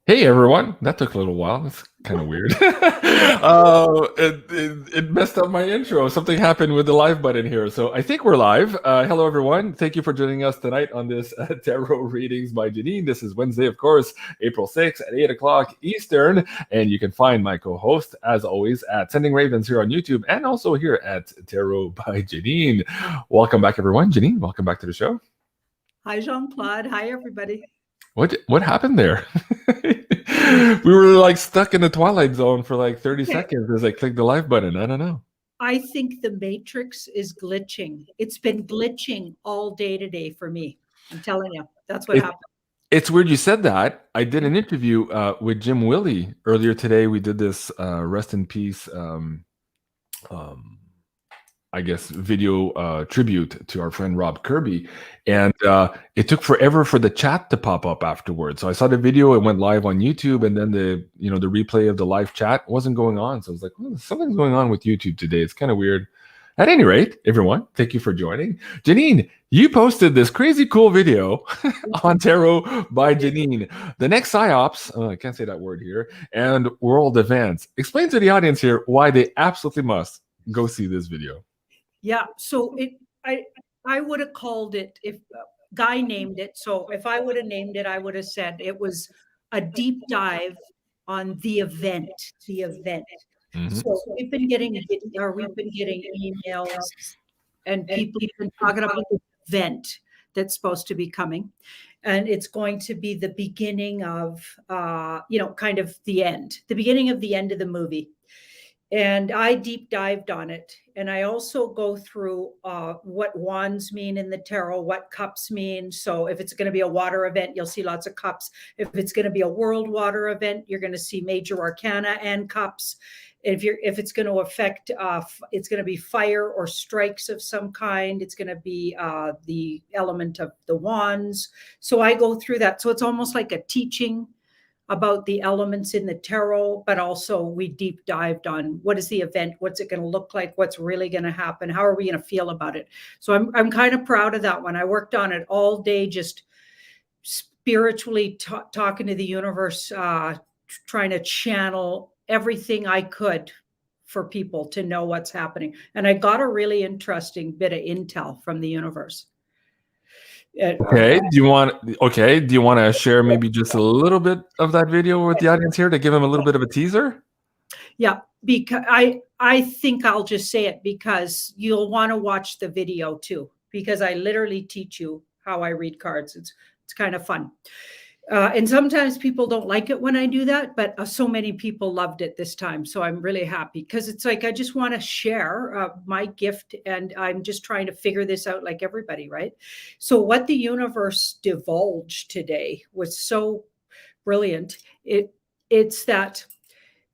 Hey everyone, that took a little while. That's kind of weird. It messed up my intro. Something happened with the live button here. So I think we're live. Hello everyone. Thank you for joining us tonight on this Tarot Readings by Janine. This is Wednesday, of course, April 6th at 8 o'clock Eastern. And you can find my co-host, as always, at Sending Ravens here on YouTube and also here at Tarot by Janine. Welcome back, everyone. Janine, welcome back to the show. Hi, Jean-Claude. Hi, everybody. What happened there? We were like stuck in the Twilight Zone for like 30 seconds as I clicked the live button. I don't know. I think the Matrix is glitching. It's been glitching all day today for me. I'm telling you, that's what happened. It's weird you said that. I did an interview with Jim Willie earlier today. We did this rest in peace I guess, video tribute to our friend Rob Kirby. And it took forever for the chat to pop up afterwards. So I saw the video, it went live on YouTube, and then the replay of the live chat wasn't going on. So I was like, oh, something's going on with YouTube today. It's kind of weird. At any rate, everyone, thank you for joining. Janine, you posted this crazy cool video on Tarot by Janine. The next PSYOPs, I can't say that word here, and world events. Explain to the audience here why they absolutely must go see this video. Yeah, so I would have called it, if Guy named it, so if I would have named it, I would have said it was a deep dive on the event. Mm-hmm. So we've been getting emails and people have been talking about the event that's supposed to be coming. And it's going to be the beginning of, kind of the beginning of the end of the movie. And I deep dived on it. And I also go through what wands mean in the tarot, what cups mean. So if it's going to be a water event, you'll see lots of cups. If it's going to be a world water event, you're going to see major arcana and cups. If it's going to affect, it's going to be fire or strikes of some kind. It's going to be the element of the wands. So I go through that. So it's almost like a teaching about the elements in the tarot, but also we deep dived on what is the event, what's it going to look like, what's really going to happen, how are we going to feel about it. So I'm kind of proud of that one. I worked on it all day, just spiritually talking to the universe, trying to channel everything I could for people to know what's happening. And I got a really interesting bit of intel from the universe. Okay. Do you want to share maybe just a little bit of that video with the audience here to give them a little bit of a teaser? Yeah, because I think I'll just say it because you'll want to watch the video too, because I literally teach you how I read cards. It's kind of fun. And sometimes people don't like it when I do that, but so many people loved it this time. So I'm really happy because it's like, I just want to share my gift, and I'm just trying to figure this out like everybody, right? So what the universe divulged today was so brilliant. It's that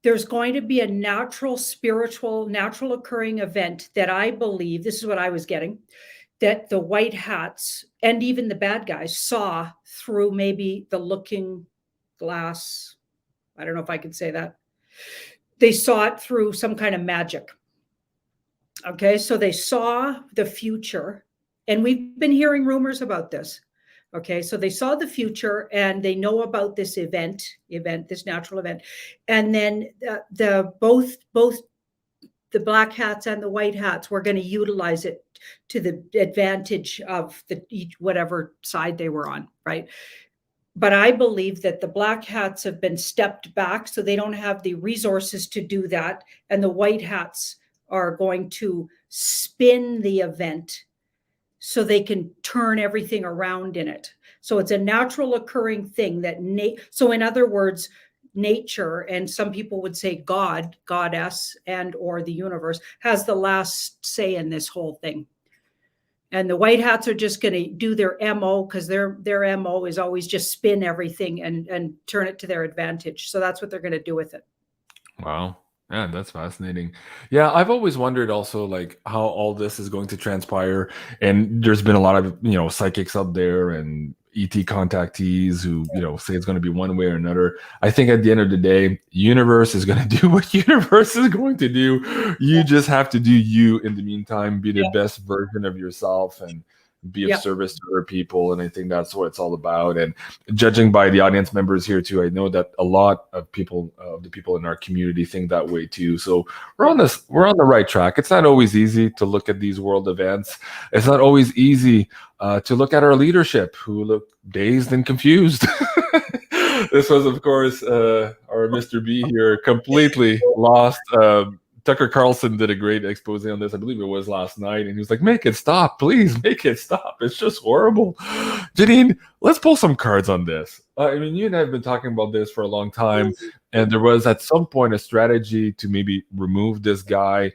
there's going to be a natural occurring event that I believe, this is what I was getting, that the white hats and even the bad guys saw through maybe the looking glass. I don't know if I could say that. They saw it through some kind of magic. Okay, so they saw the future, and we've been hearing rumors about this. Okay, so they saw the future and they know about this event, this natural event. And then both the black hats and the white hats were going to utilize it to the advantage of whatever side they were on, right? But I believe that the black hats have been stepped back, so they don't have the resources to do that. And the white hats are going to spin the event so they can turn everything around in it. So it's a natural occurring thing that, so in other words, nature, and some people would say God, goddess, and or the universe has the last say in this whole thing. And the white hats are just going to do their MO, because their MO is always just spin everything and turn it to their advantage. So that's what they're going to do with it. Wow. Yeah, that's fascinating. Yeah, I've always wondered also like how all this is going to transpire. And there's been a lot of, psychics out there and ET contactees who, say it's going to be one way or another. I think at the end of the day, universe is going to do what universe is going to do. You just have to do you in the meantime, be the best version of yourself. And be of service to other people, and I think that's what it's all about. And judging by the audience members here too, I know that a lot of people, the people in our community, think that way too. So we're on the right track. It's not always easy to look at these world events. It's not always easy to look at our leadership, who look dazed and confused. This was, of course, our Mr. B here, completely lost. Tucker Carlson did a great expose on this. I believe it was last night. And he was like, make it stop. Please make it stop. It's just horrible. Janine, let's pull some cards on this. I mean, you and I have been talking about this for a long time. And there was at some point a strategy to maybe remove this guy.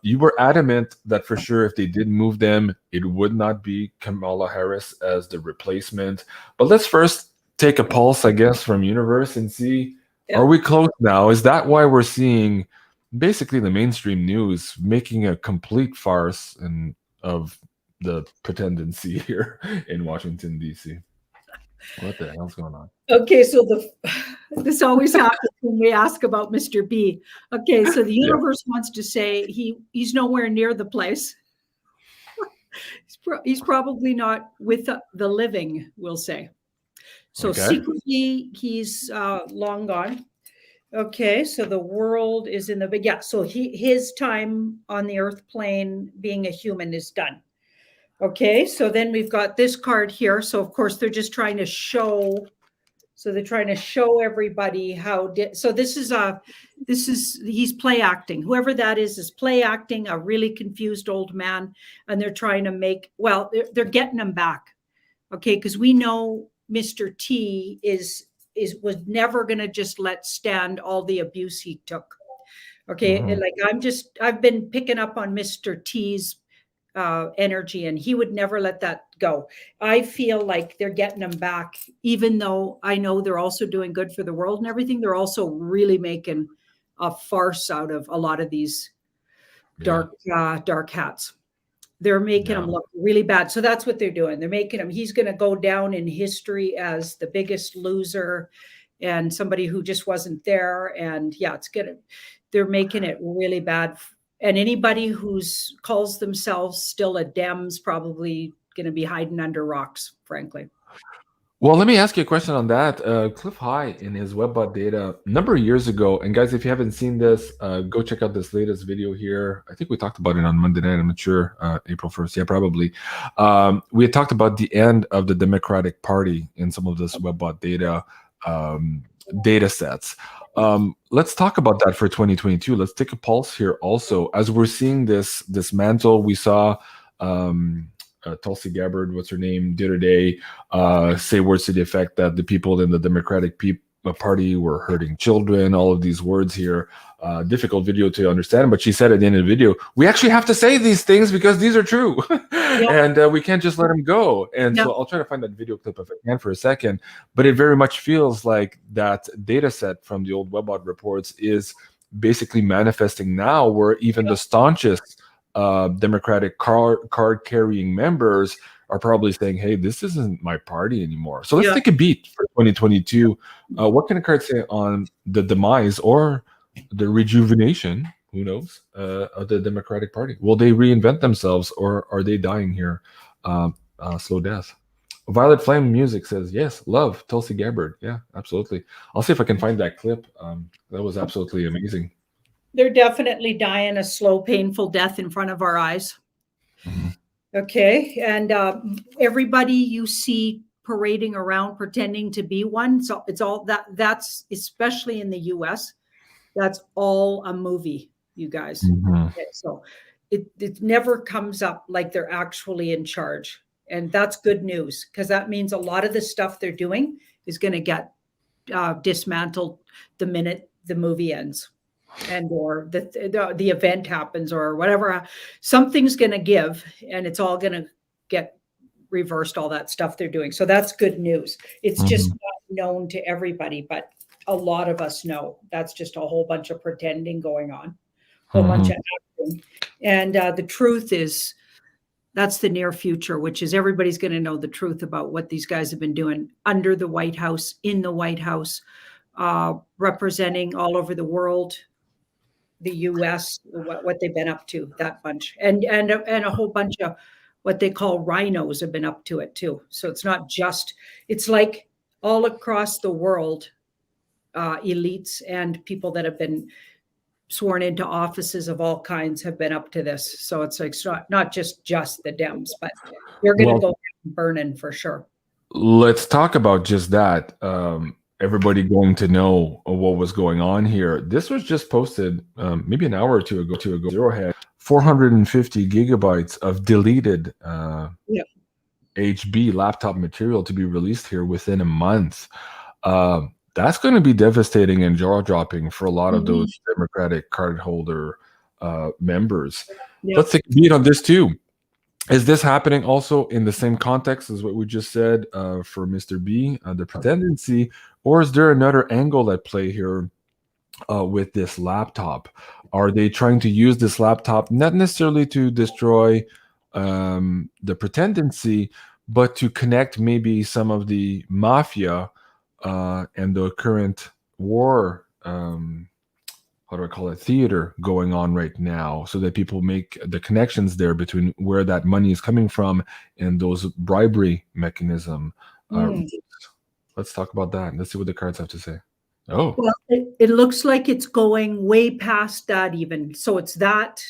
You were adamant that for sure if they did move them, it would not be Kamala Harris as the replacement. But let's first take a pulse, I guess, from universe and see, are we close now? Is that why we're seeing basically the mainstream news making a complete farce of the pretendency here in Washington, D.C.? What the hell's going on? Okay, so this always happens when we ask about Mr. B. Okay, so the universe wants to say he's nowhere near the place. He's probably not with the living, we'll say. So secretly, he's long gone. Okay, so the world is in the so his time on the earth plane being a human is done. Okay, so then we've got this card here. So of course they're just trying to show. So they're trying to show everybody how. So he's play acting. Whoever that is play acting. A really confused old man, and they're trying to make. Well, they're getting him back. Okay, because we know Mr. T was never going to just let stand all the abuse he took. Okay. Mm-hmm. Like I've been picking up on Mr. T's energy, and he would never let that go. I feel like they're getting him back, even though I know they're also doing good for the world and everything. They're also really making a farce out of a lot of these dark hats. They're making him look really bad. So that's what they're doing. They're making him, he's going to go down in history as the biggest loser and somebody who just wasn't there. And they're making it really bad. And anybody who's calls themselves still a Dem's probably going to be hiding under rocks, frankly. Well, let me ask you a question on that. Cliff High in his WebBot data a number of years ago, and guys, if you haven't seen this, go check out this latest video here. I think we talked about it on Monday night. I'm not sure, April 1st. Yeah, probably. We had talked about the end of the Democratic Party in some of this WebBot data sets. Let's talk about that for 2022. Let's take a pulse here also. As we're seeing this mantle, we saw Tulsi Gabbard, what's her name, the other day, say words to the effect that the people in the Democratic Party were hurting children, all of these words here. Difficult video to understand, but she said at the end of the video, we actually have to say these things because these are true. And we can't just let them go. And so I'll try to find that video clip if I can for a second, but it very much feels like that data set from the old WebBot reports is basically manifesting now, where even the staunchest Democratic card carrying members are probably saying, hey, this isn't my party anymore. So let's take a beat for 2022. What can a card say on the demise or the rejuvenation, who knows, of the Democratic Party? Will they reinvent themselves, or are they dying here? Slow death. Violet Flame Music says, yes, love Tulsi Gabbard. Yeah, absolutely. I'll see if I can find that clip. That was absolutely amazing. They're definitely dying a slow, painful death in front of our eyes. Mm-hmm. Okay. And everybody you see parading around pretending to be one. So it's all that's especially in the US, that's all a movie, you guys. Mm-hmm. Okay, so it never comes up like they're actually in charge. And that's good news, because that means a lot of the stuff they're doing is going to get dismantled the minute the movie ends. And or the event happens or whatever, something's going to give, and it's all going to get reversed, all that stuff they're doing. So that's good news. It's just not known to everybody, but a lot of us know. That's just a whole bunch of pretending going on, a whole bunch of acting. And the truth is, that's the near future, which is everybody's going to know the truth about what these guys have been doing under the White House, in the White House, representing all over the world, the U.S., what they've been up to, that bunch, and a whole bunch of what they call rhinos have been up to it too. So it's not just, it's like all across the world, elites and people that have been sworn into offices of all kinds have been up to this. So it's like not just the Dems, but they're going to go burning for sure. Let's talk about just that. Everybody going to know what was going on here. This was just posted maybe an hour or two ago. Zero had 450 gigabytes of deleted HB laptop material to be released here within a month. That's going to be devastating and jaw-dropping for a lot of those Democratic cardholder members. Let's take a beat on this too. Is this happening also in the same context as what we just said for Mr. B, the pretendency, or is there another angle at play here with this laptop? Are they trying to use this laptop not necessarily to destroy the pretendency, but to connect maybe some of the mafia and the current war, how do I call it, theater going on right now, so that people make the connections there between where that money is coming from and those bribery mechanism. Let's talk about that. Let's see what the cards have to say. Oh, well, it looks like it's going way past that even. So it's that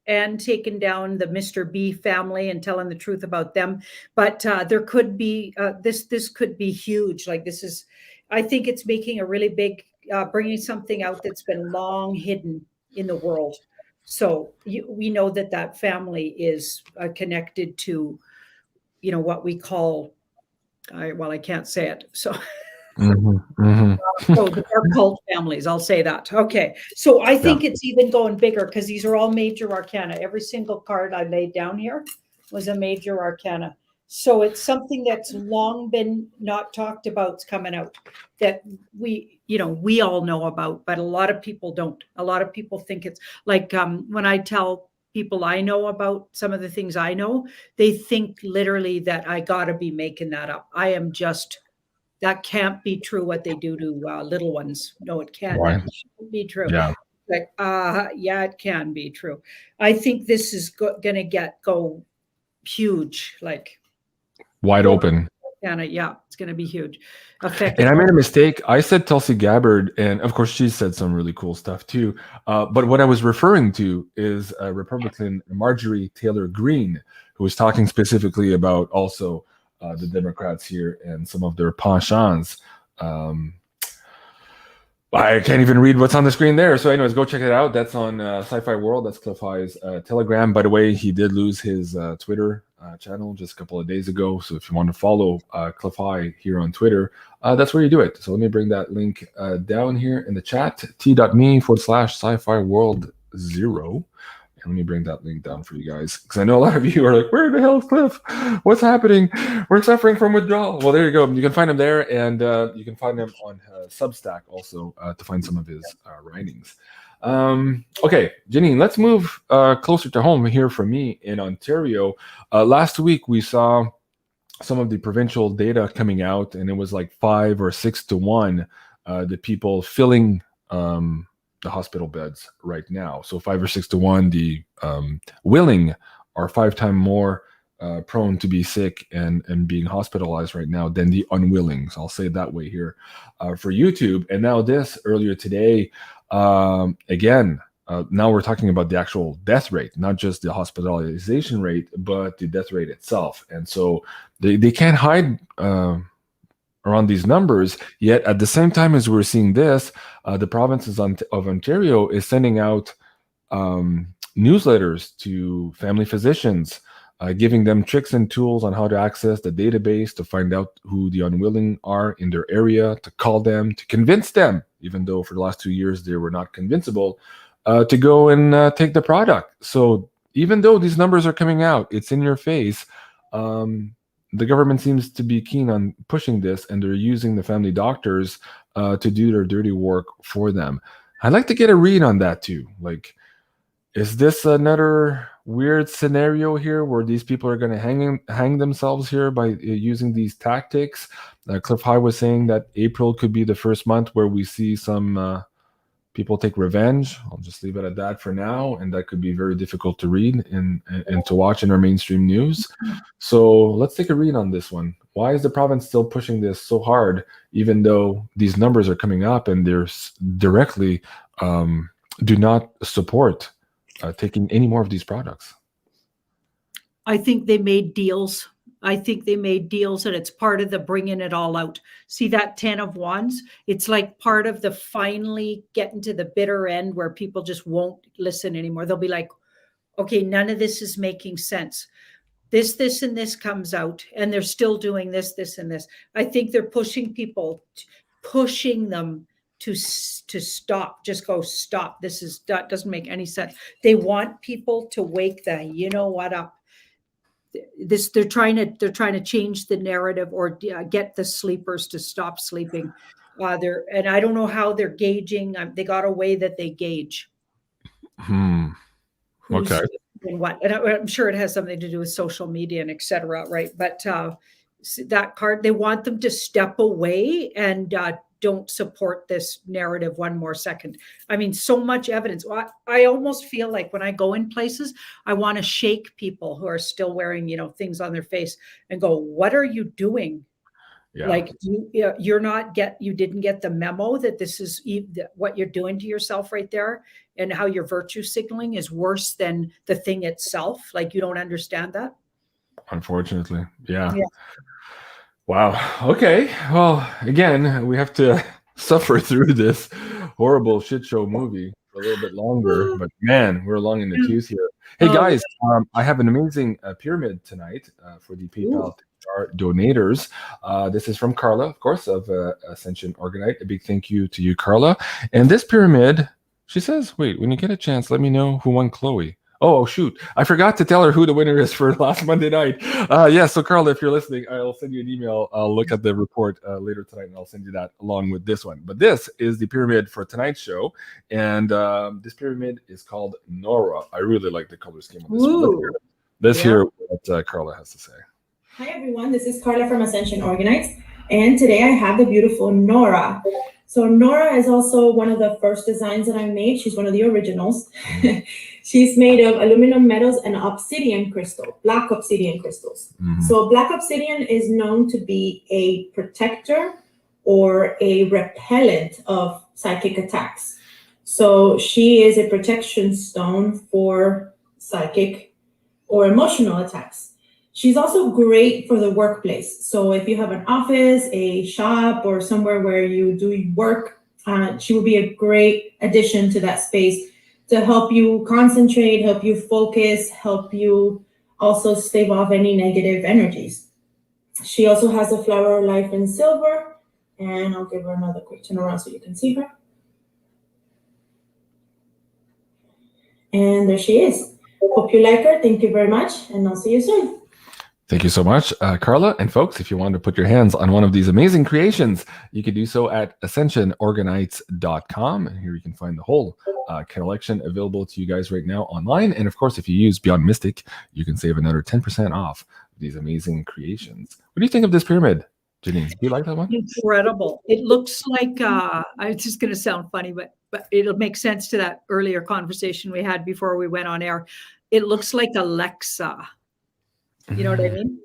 and taking down the Mr. B family and telling the truth about them. But there could be, this could be huge. Like this is, I think it's making a really big, bringing something out that's been long hidden in the world. So we know that family is connected to, what we call, I can't say it. So, so the Occult families, I'll say that. Okay. So I think it's even going bigger because these are all major arcana. Every single card I laid down here was a major arcana. So it's something that's long been not talked about. It's coming out that we all know about, but a lot of people don't. A lot of people think it's like when I tell people I know about some of the things I know, they think literally that I got to be making that up. I am just, that can't be true what they do to little ones. No, it can't. Right. That shouldn't be true. Yeah. Like, yeah, it can be true. I think this is going to go huge, like wide open. Yeah, it's going to be huge. Effective. And I made a mistake. I said Tulsi Gabbard, and of course she said some really cool stuff too. But what I was referring to is Republican Marjorie Taylor Greene, who was talking specifically about also the Democrats here and some of their penchants. I can't even read what's on the screen there. So anyways, go check it out. That's on Sci-Fi World. That's Cliff High's Telegram. By the way, he did lose his Twitter channel just a couple of days ago. So if you want to follow Cliff High here on Twitter, that's where you do it. So let me bring that link down here in the chat, t.me/Sci-Fi World 0. And let me bring that link down for you guys, because I know a lot of you are like, where the hell is Cliff? What's happening? We're suffering from withdrawal. Well, there you go. You can find him there, and you can find him on Substack also to find some of his writings. Okay, Janine, let's move closer to home here for me in Ontario. Last week, we saw some of the provincial data coming out, and it was like 5 or 6 to 1, the people filling the hospital beds right now. So 5 or 6 to 1, the willing are 5 times more prone to be sick and being hospitalized right now than the unwilling. So I'll say it that way here for YouTube. And now this earlier today, again, now we're talking about the actual death rate, not just the hospitalization rate, but the death rate itself. And so they can't hide around these numbers, yet at the same time as we're seeing this, the provinces of Ontario is sending out newsletters to family physicians, giving them tricks and tools on how to access the database to find out who the unwilling are in their area, to call them, to convince them, even though for the last 2 years they were not convincible, to go and take the product. So even though these numbers are coming out, it's in your face. The government seems to be keen on pushing this, and they're using the family doctors to do their dirty work for them. I'd like to get a read on that too. Like, is this another weird scenario here where these people are going to hang themselves here by using these tactics? Cliff High was saying that April could be the first month where we see some people take revenge. I'll just leave it at that for now, and that could be very difficult to read and to watch in our mainstream news. So let's take a read on this one. Why is the province still pushing this so hard, even though these numbers are coming up and they're directly do not support taking any more of these products? I think they made deals. I think they made deals, and it's part of the bringing it all out. See that 10 of Wands? It's like part of the finally getting to the bitter end where people just won't listen anymore. They'll be like, okay, none of this is making sense. This, and this comes out, and they're still doing this, and this. I think they're pushing people, pushing them to stop. Just go, stop. That doesn't make any sense. They want people to wake the, you know what, up. They're trying to change the narrative or get the sleepers to stop sleeping. And I don't know how they're gauging. They got a way that they gauge. Okay. And what? And I'm sure it has something to do with social media and etc. Right? But that card, they want them to step away and don't support this narrative one more second. I mean, so much evidence. I almost feel like when I go in places, I want to shake people who are still wearing, things on their face and go, what are you doing? Yeah. Like you didn't get the memo that this is what you're doing to yourself right there, and how your virtue signaling is worse than the thing itself. Like you don't understand that. Unfortunately. Yeah. Wow. Okay. Well, again, we have to suffer through this horrible shit show movie for a little bit longer. But man, we're long in the tooth here. Hey guys, I have an amazing pyramid tonight for the PayPal donators. This is from Carla, of course, of Ascension Organite. A big thank you to you, Carla. And this pyramid, she says, wait, when you get a chance, let me know who won Chloe. Oh, shoot. I forgot to tell her who the winner is for last Monday night. Yeah, so Carla, if you're listening, I'll send you an email. I'll look at the report later tonight, and I'll send you that along with this one. But this is the pyramid for tonight's show. And this pyramid is called Nora. I really like the color scheme on this one. Let's hear what Carla has to say. Hi, everyone. This is Carla from Ascension Organites. And today I have the beautiful Nora. So Nora is also one of the first designs that I made. She's one of the originals. She's made of aluminum metals and obsidian crystal, black obsidian crystals. So black obsidian is known to be a protector or a repellent of psychic attacks. So she is a protection stone for psychic or emotional attacks. She's also great for the workplace. So if you have an office, a shop, or somewhere where you do work, she will be a great addition to that space to help you concentrate, help you focus, help you also stave off any negative energies. She also has a flower of life in silver, and I'll give her another quick turn around so you can see her. And there she is. Hope you like her. Thank you very much, and I'll see you soon. Thank you so much, Carla. And folks, if you want to put your hands on one of these amazing creations, you can do so at ascensionorganites.com. And here you can find the whole collection available to you guys right now online. And of course, if you use BeyondMystic, you can save another 10% off these amazing creations. What do you think of this pyramid, Janine? Do you like that one? Incredible. It looks like, it's just going to sound funny, but it'll make sense to that earlier conversation we had before we went on air. It looks like Alexa. You know what I mean?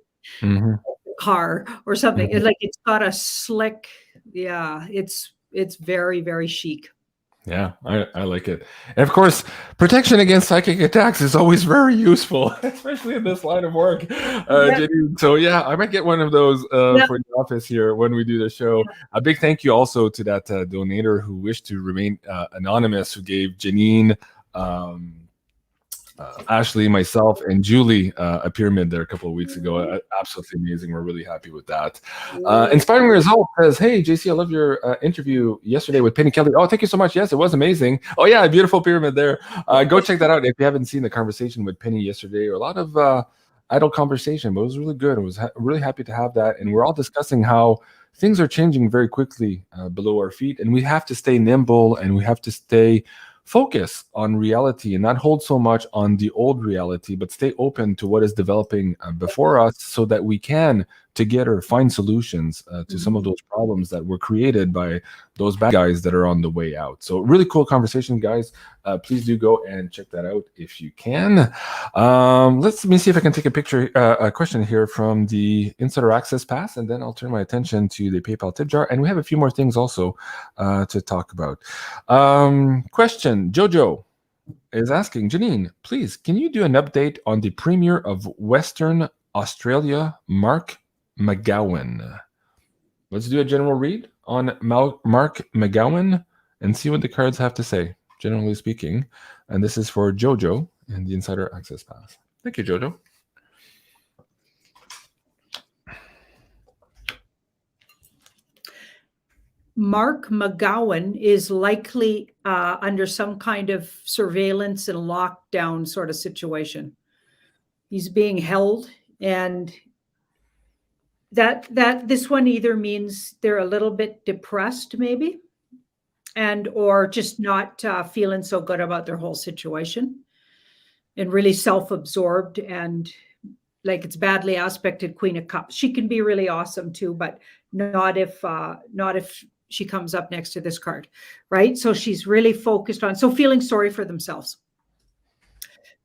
Car or something. It's like it's got a slick, it's very, very chic. Yeah, I like it. And of course, protection against psychic attacks is always very useful, especially in this line of work. Janine. So yeah, I might get one of those for the office here when we do the show. A big thank you also to that donator who wished to remain anonymous, who gave Janine, Ashley, myself, and Julie a pyramid there a couple of weeks ago. Absolutely amazing. We're really happy with that. Inspiring Result says, hey, JC, I love your interview yesterday with Penny Kelly. Oh, thank you so much. Yes, it was amazing. Oh, yeah, a beautiful pyramid there. Go check that out if you haven't seen the conversation with Penny yesterday. A lot of idle conversation, but it was really good. I was really happy to have that. And we're all discussing how things are changing very quickly below our feet, and we have to stay nimble, and we have to stay focus on reality and not hold so much on the old reality, but stay open to what is developing before us so that we can together find solutions to some of those problems that were created by those bad guys that are on the way out. So really cool conversation, guys. Please do go and check that out if you can. Let me see if I can take a question here from the Insider Access Pass, and then I'll turn my attention to the PayPal tip jar. And we have a few more things also to talk about. Question, Jojo is asking, Janine, please, can you do an update on the Premier of Western Australia, Mark McGowan? Let's do a general read on Mark McGowan and see what the cards have to say, generally speaking. And this is for Jojo and the Insider Access Pass. Thank you, Jojo. Mark McGowan is likely under some kind of surveillance and lockdown sort of situation. He's being held, and that this one either means they're a little bit depressed, maybe, and or just not feeling so good about their whole situation, and really self-absorbed, and like it's badly aspected Queen of Cups. She can be really awesome too, but not if she comes up next to this card, right? So she's really focused on, so feeling sorry for themselves,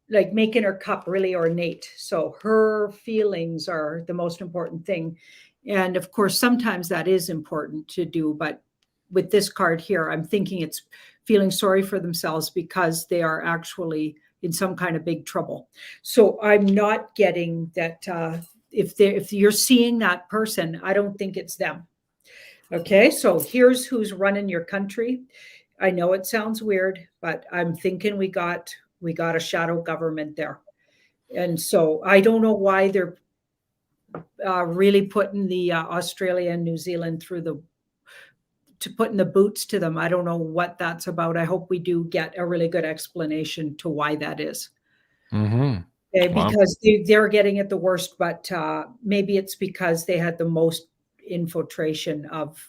like making her cup really ornate. So her feelings are the most important thing. And of course, sometimes that is important to do, but with this card here, I'm thinking it's feeling sorry for themselves because they are actually in some kind of big trouble. So I'm not getting that if you're seeing that person, I don't think it's them. Okay, so here's who's running your country. I know it sounds weird, but I'm thinking we got a shadow government there. And so I don't know why they're really putting the Australia and New Zealand putting the boots to them. I don't know what that's about. I hope we do get a really good explanation to why that is. Mm-hmm. Okay, because they're getting it the worst, but maybe it's because they had the most infiltration of,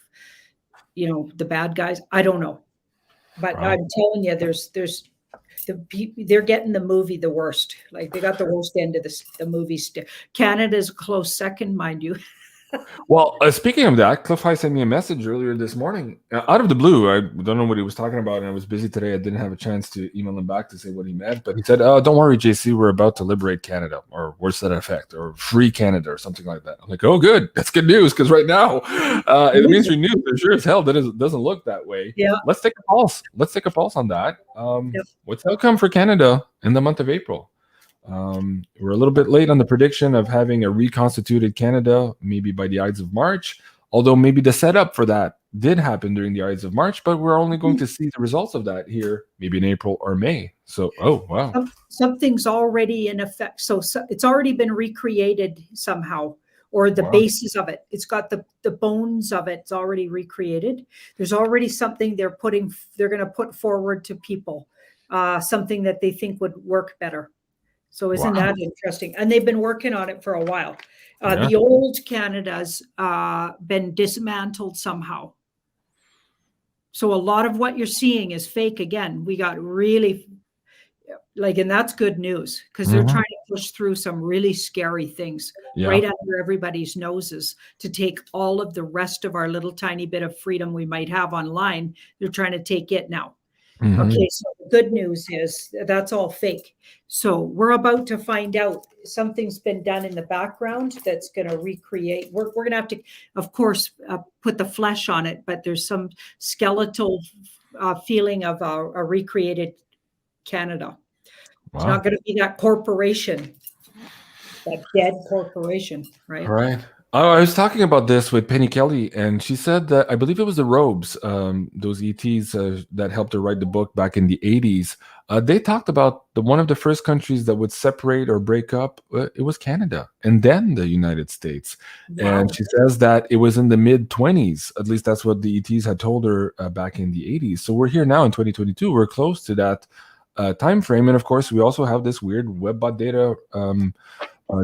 the bad guys. I don't know, but I'm telling you, they're getting the movie the worst. Like they got the worst end of the movie. Canada's a close second, mind you. Well, speaking of that, Cliff High sent me a message earlier this morning, out of the blue. I don't know what he was talking about, and I was busy today. I didn't have a chance to email him back to say what he meant, but he said, "Oh, don't worry, JC, we're about to liberate Canada," or words to that effect, or free Canada, or something like that. I'm like, "Oh, good, that's good news," because right now, in mainstream news, it sure as hell doesn't look that way. Yeah. Let's take a pulse. Let's take a pulse on that. What's the outcome for Canada in the month of April? We're a little bit late on the prediction of having a reconstituted Canada, maybe by the Ides of March, although maybe the setup for that did happen during the Ides of March, but we're only going to see the results of that here, maybe in April or May. So, oh, wow. Something's already in effect. So it's already been recreated somehow, or the basis of it. It's got the bones of it. It's already recreated. There's already something they're going to put forward to people, something that they think would work better. So isn't that interesting? And they've been working on it for a while. The old Canada's been dismantled somehow. So a lot of what you're seeing is fake again. We got really, and that's good news, because they're trying to push through some really scary things right under everybody's noses to take all of the rest of our little tiny bit of freedom we might have online. They're trying to take it now. Okay, so the good news is that's all fake. So we're about to find out something's been done in the background that's going to recreate. We're going to have to, of course, put the flesh on it, but there's some skeletal feeling of a recreated Canada. It's not going to be that corporation, that dead corporation, right? Right. Oh, I was talking about this with Penny Kelly, and she said that, I believe it was the Robes, those ETs that helped her write the book back in the 80s. They talked about one of the first countries that would separate or break up. It was Canada, and then the United States. Wow. And she says that it was in the mid-20s. At least that's what the ETs had told her back in the 80s. So we're here now in 2022. We're close to that time frame. And of course, we also have this weird WebBot data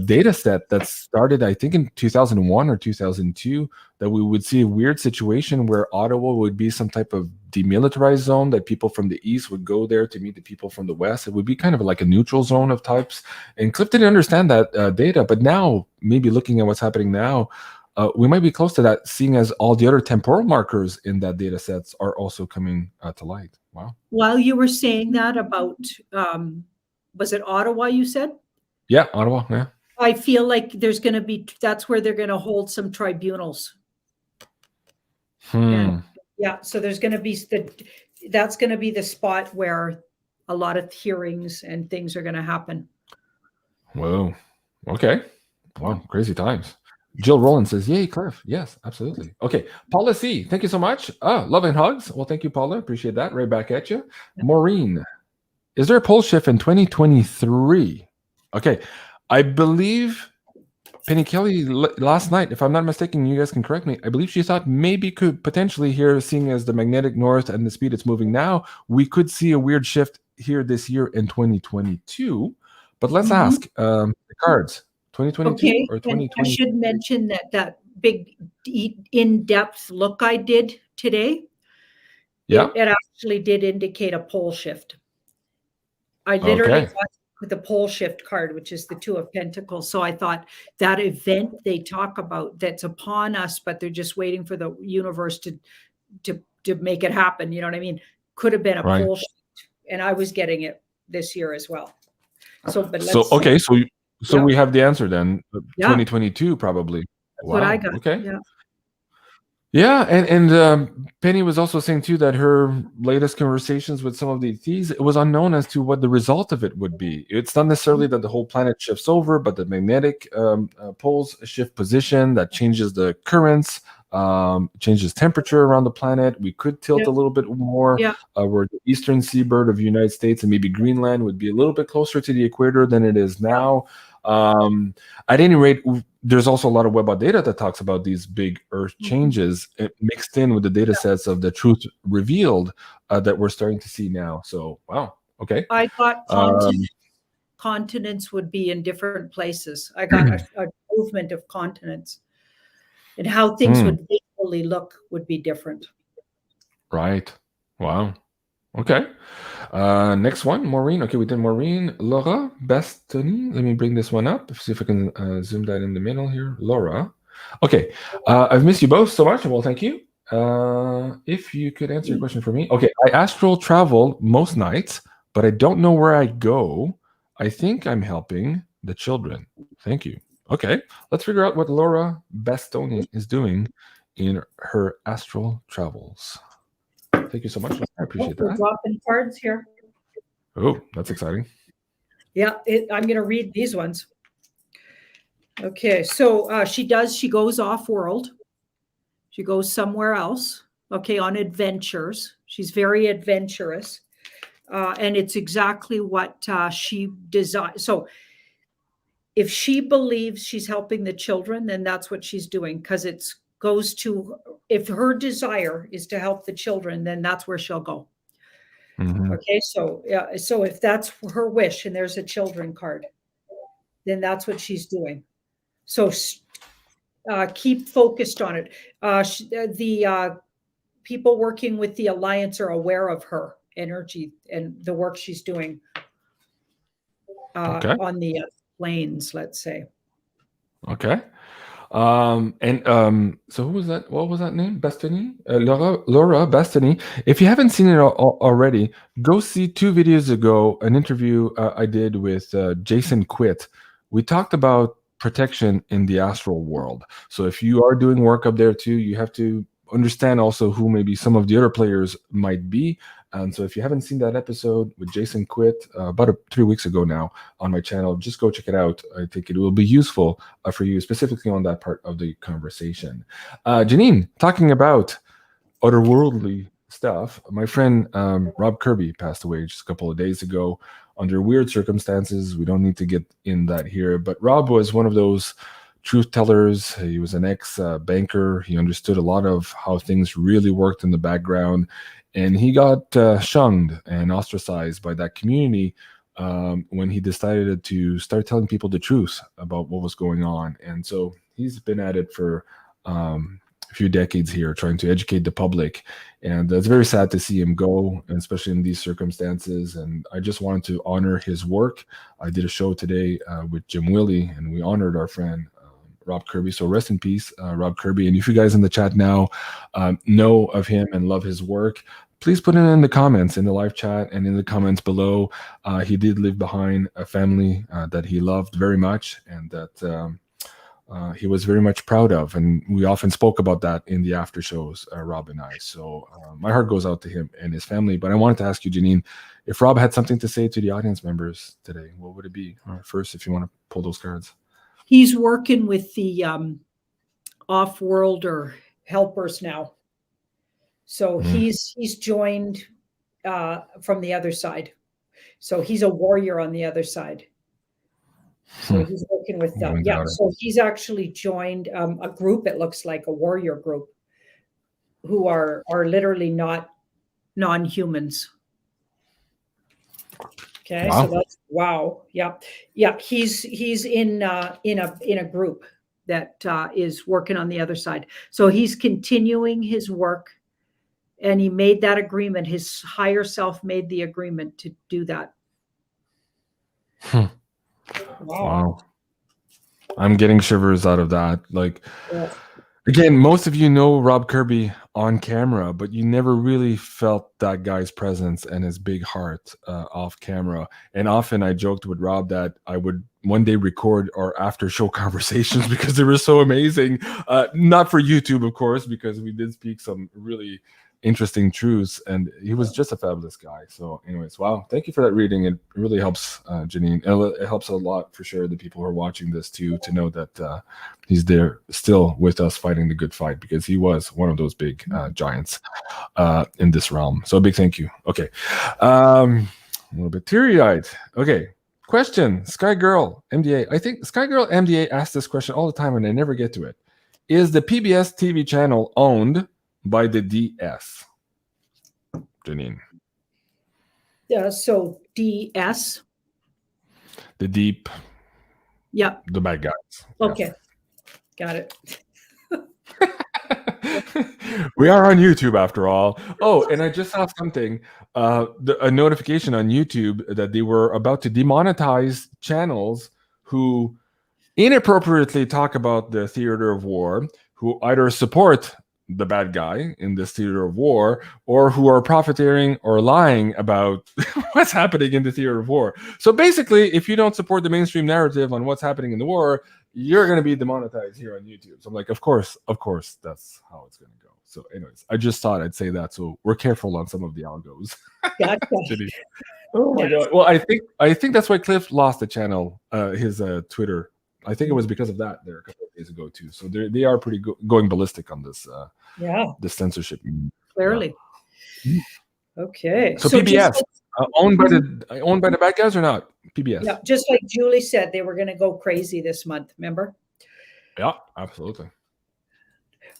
data set that started, I think, in 2001 or 2002, that we would see a weird situation where Ottawa would be some type of demilitarized zone, that people from the east would go there to meet the people from the west. It would be kind of like a neutral zone of types. And Cliff didn't understand that data, but now, maybe looking at what's happening now, we might be close to that, seeing as all the other temporal markers in that data sets are also coming to light. Wow. While you were saying that about, was it Ottawa you said? Yeah, Ottawa, yeah. I feel like there's going to be, that's where they're going to hold some tribunals. And, yeah, so there's going to be, that's going to be the spot where a lot of hearings and things are going to happen. Whoa. Okay. Wow, crazy times. Jill Rowland says, yay, Cliff. Yes, absolutely. Okay. Paula C., thank you so much. Love and hugs. Well, thank you, Paula. Appreciate that. Right back at you. Maureen, is there a pole shift in 2023? Okay. I believe Penny Kelly last night, if I'm not mistaken, you guys can correct me, I believe she thought maybe could potentially here, seeing as the magnetic north and the speed it's moving now, we could see a weird shift here this year in 2022. But let's ask the cards. 2022 or 2020? I should mention that big in-depth look I did today. Yeah, it actually did indicate a pole shift. I literally got with the pole shift card, which is the Two of Pentacles. So I thought that event they talk about that's upon us, but they're just waiting for the universe to make it happen. You know what I mean? Could have been a pole shift, and I was getting it this year as well. So, but let's okay, so we have the answer then. 2022 probably. That's what I got. Okay. Yeah, and Penny was also saying too that her latest conversations with some of the thieves, it was unknown as to what the result of it would be. It's not necessarily that the whole planet shifts over, but the magnetic poles shift position, that changes the currents, changes temperature around the planet. We could tilt a little bit more where the eastern seaboard of the United States and maybe Greenland would be a little bit closer to the equator than it is now. At any rate, there's also a lot of web data that talks about these big Earth changes mixed in with the data sets of the truth revealed that we're starting to see now. So, wow. Okay. I thought continents would be in different places. I got a movement of continents, and how things would visually look would be different. Right. Wow. Okay. Next one, Maureen. Okay, we did Maureen. Laura Bastoni. Let me bring this one up. See if I can zoom that in the middle here. Laura. Okay. I've missed you both so much. Well, thank you. If you could answer your question for me. Okay. I astral travel most nights, but I don't know where I go. I think I'm helping the children. Thank you. Okay. Let's figure out what Laura Bastoni is doing in her astral travels. Thank you so much. I appreciate that. Dropping cards here. Oh, that's exciting. Yeah, I'm going to read these ones. Okay, so she goes off world. She goes somewhere else. Okay, on adventures. She's very adventurous. And it's exactly what she desires. So if she believes she's helping the children, then that's what she's doing, because if her desire is to help the children, then that's where she'll go. Okay, so so if that's her wish and there's a children card, then that's what she's doing. So keep focused on it. The people working with the Alliance are aware of her energy and the work she's doing on the planes, let's say. Okay. So who was that? What was that name? Bastoni? Laura Bastoni. If you haven't seen it already, go see 2 videos ago an interview I did with Jason Quitt. We talked about protection in the astral world. So if you are doing work up there too, you have to understand also who maybe some of the other players might be. And so if you haven't seen that episode with Jason Quitt about 3 weeks ago now on my channel, just go check it out. I think it will be useful for you, specifically on that part of the conversation. Janine, talking about otherworldly stuff, my friend Rob Kirby passed away just a couple of days ago under weird circumstances. We don't need to get in that here, but Rob was one of those truth tellers. He was an ex-banker. He understood a lot of how things really worked in the background. And he got shunned and ostracized by that community when he decided to start telling people the truth about what was going on. And so he's been at it for a few decades here, trying to educate the public. And it's very sad to see him go, and especially in these circumstances. And I just wanted to honor his work. I did a show today with Jim Willie, and we honored our friend Rob Kirby. So rest in peace, Rob Kirby. And if you guys in the chat now know of him and love his work, please put it in the comments, in the live chat and in the comments below. He did leave behind a family that he loved very much, and that he was very much proud of. And we often spoke about that in the after shows, Rob and I. So my heart goes out to him and his family. But I wanted to ask you, Janine, if Rob had something to say to the audience members today, what would it be? First, if you want to pull those cards. He's working with the off-worlder helpers now. So he's joined from the other side. So he's a warrior on the other side. So he's working with them. Yeah. So he's actually joined a group. It looks like a warrior group who are literally not non-humans. Okay. Wow. So that's wow. Yeah. Yeah. He's in a group that is working on the other side. So he's continuing his work, and he made that agreement. His higher self made the agreement to do that. Wow. I'm getting shivers out of that. Like, again, most of you know Rob Kirby on camera, but you never really felt that guy's presence and his big heart off camera. And often I joked with Rob that I would one day record our after show conversations because they were so amazing. Not for YouTube, of course, because we did speak some really interesting truths, and he was just a fabulous guy. So anyways, wow, thank you for that reading. It really helps, Janine. It helps a lot for sure, the people who are watching this too, to know that he's there still with us fighting the good fight, because he was one of those big giants in this realm. So a big thank you. Okay, a little bit teary-eyed. Okay, question. Sky Girl MDA. I think Sky Girl MDA asks this question all the time and I never get to it. Is the PBS TV channel owned by the DS? Janine. Yeah, so DS. The deep. Yeah. The bad guys. Okay. Yes. Got it. We are on YouTube after all. Oh, and I just saw something, a notification on YouTube that they were about to demonetize channels who inappropriately talk about the theater of war, who either support the bad guy in this theater of war, or who are profiteering or lying about what's happening in the theater of war. So basically, if you don't support the mainstream narrative on what's happening in the war, you're going to be demonetized here on YouTube. So I'm like, of course, that's how it's going to go. So anyways, I just thought I'd say that. So we're careful on some of the algos. Gotcha. Oh my God. Well, I think that's why Cliff lost the channel, his Twitter. I think it was because of that there a couple of days ago too. So they are pretty going ballistic on this. This censorship. Clearly. Yeah. Okay. So PBS owned by the bad guys or not? PBS. Yeah, just like Julie said, they were going to go crazy this month. Remember? Yeah, absolutely.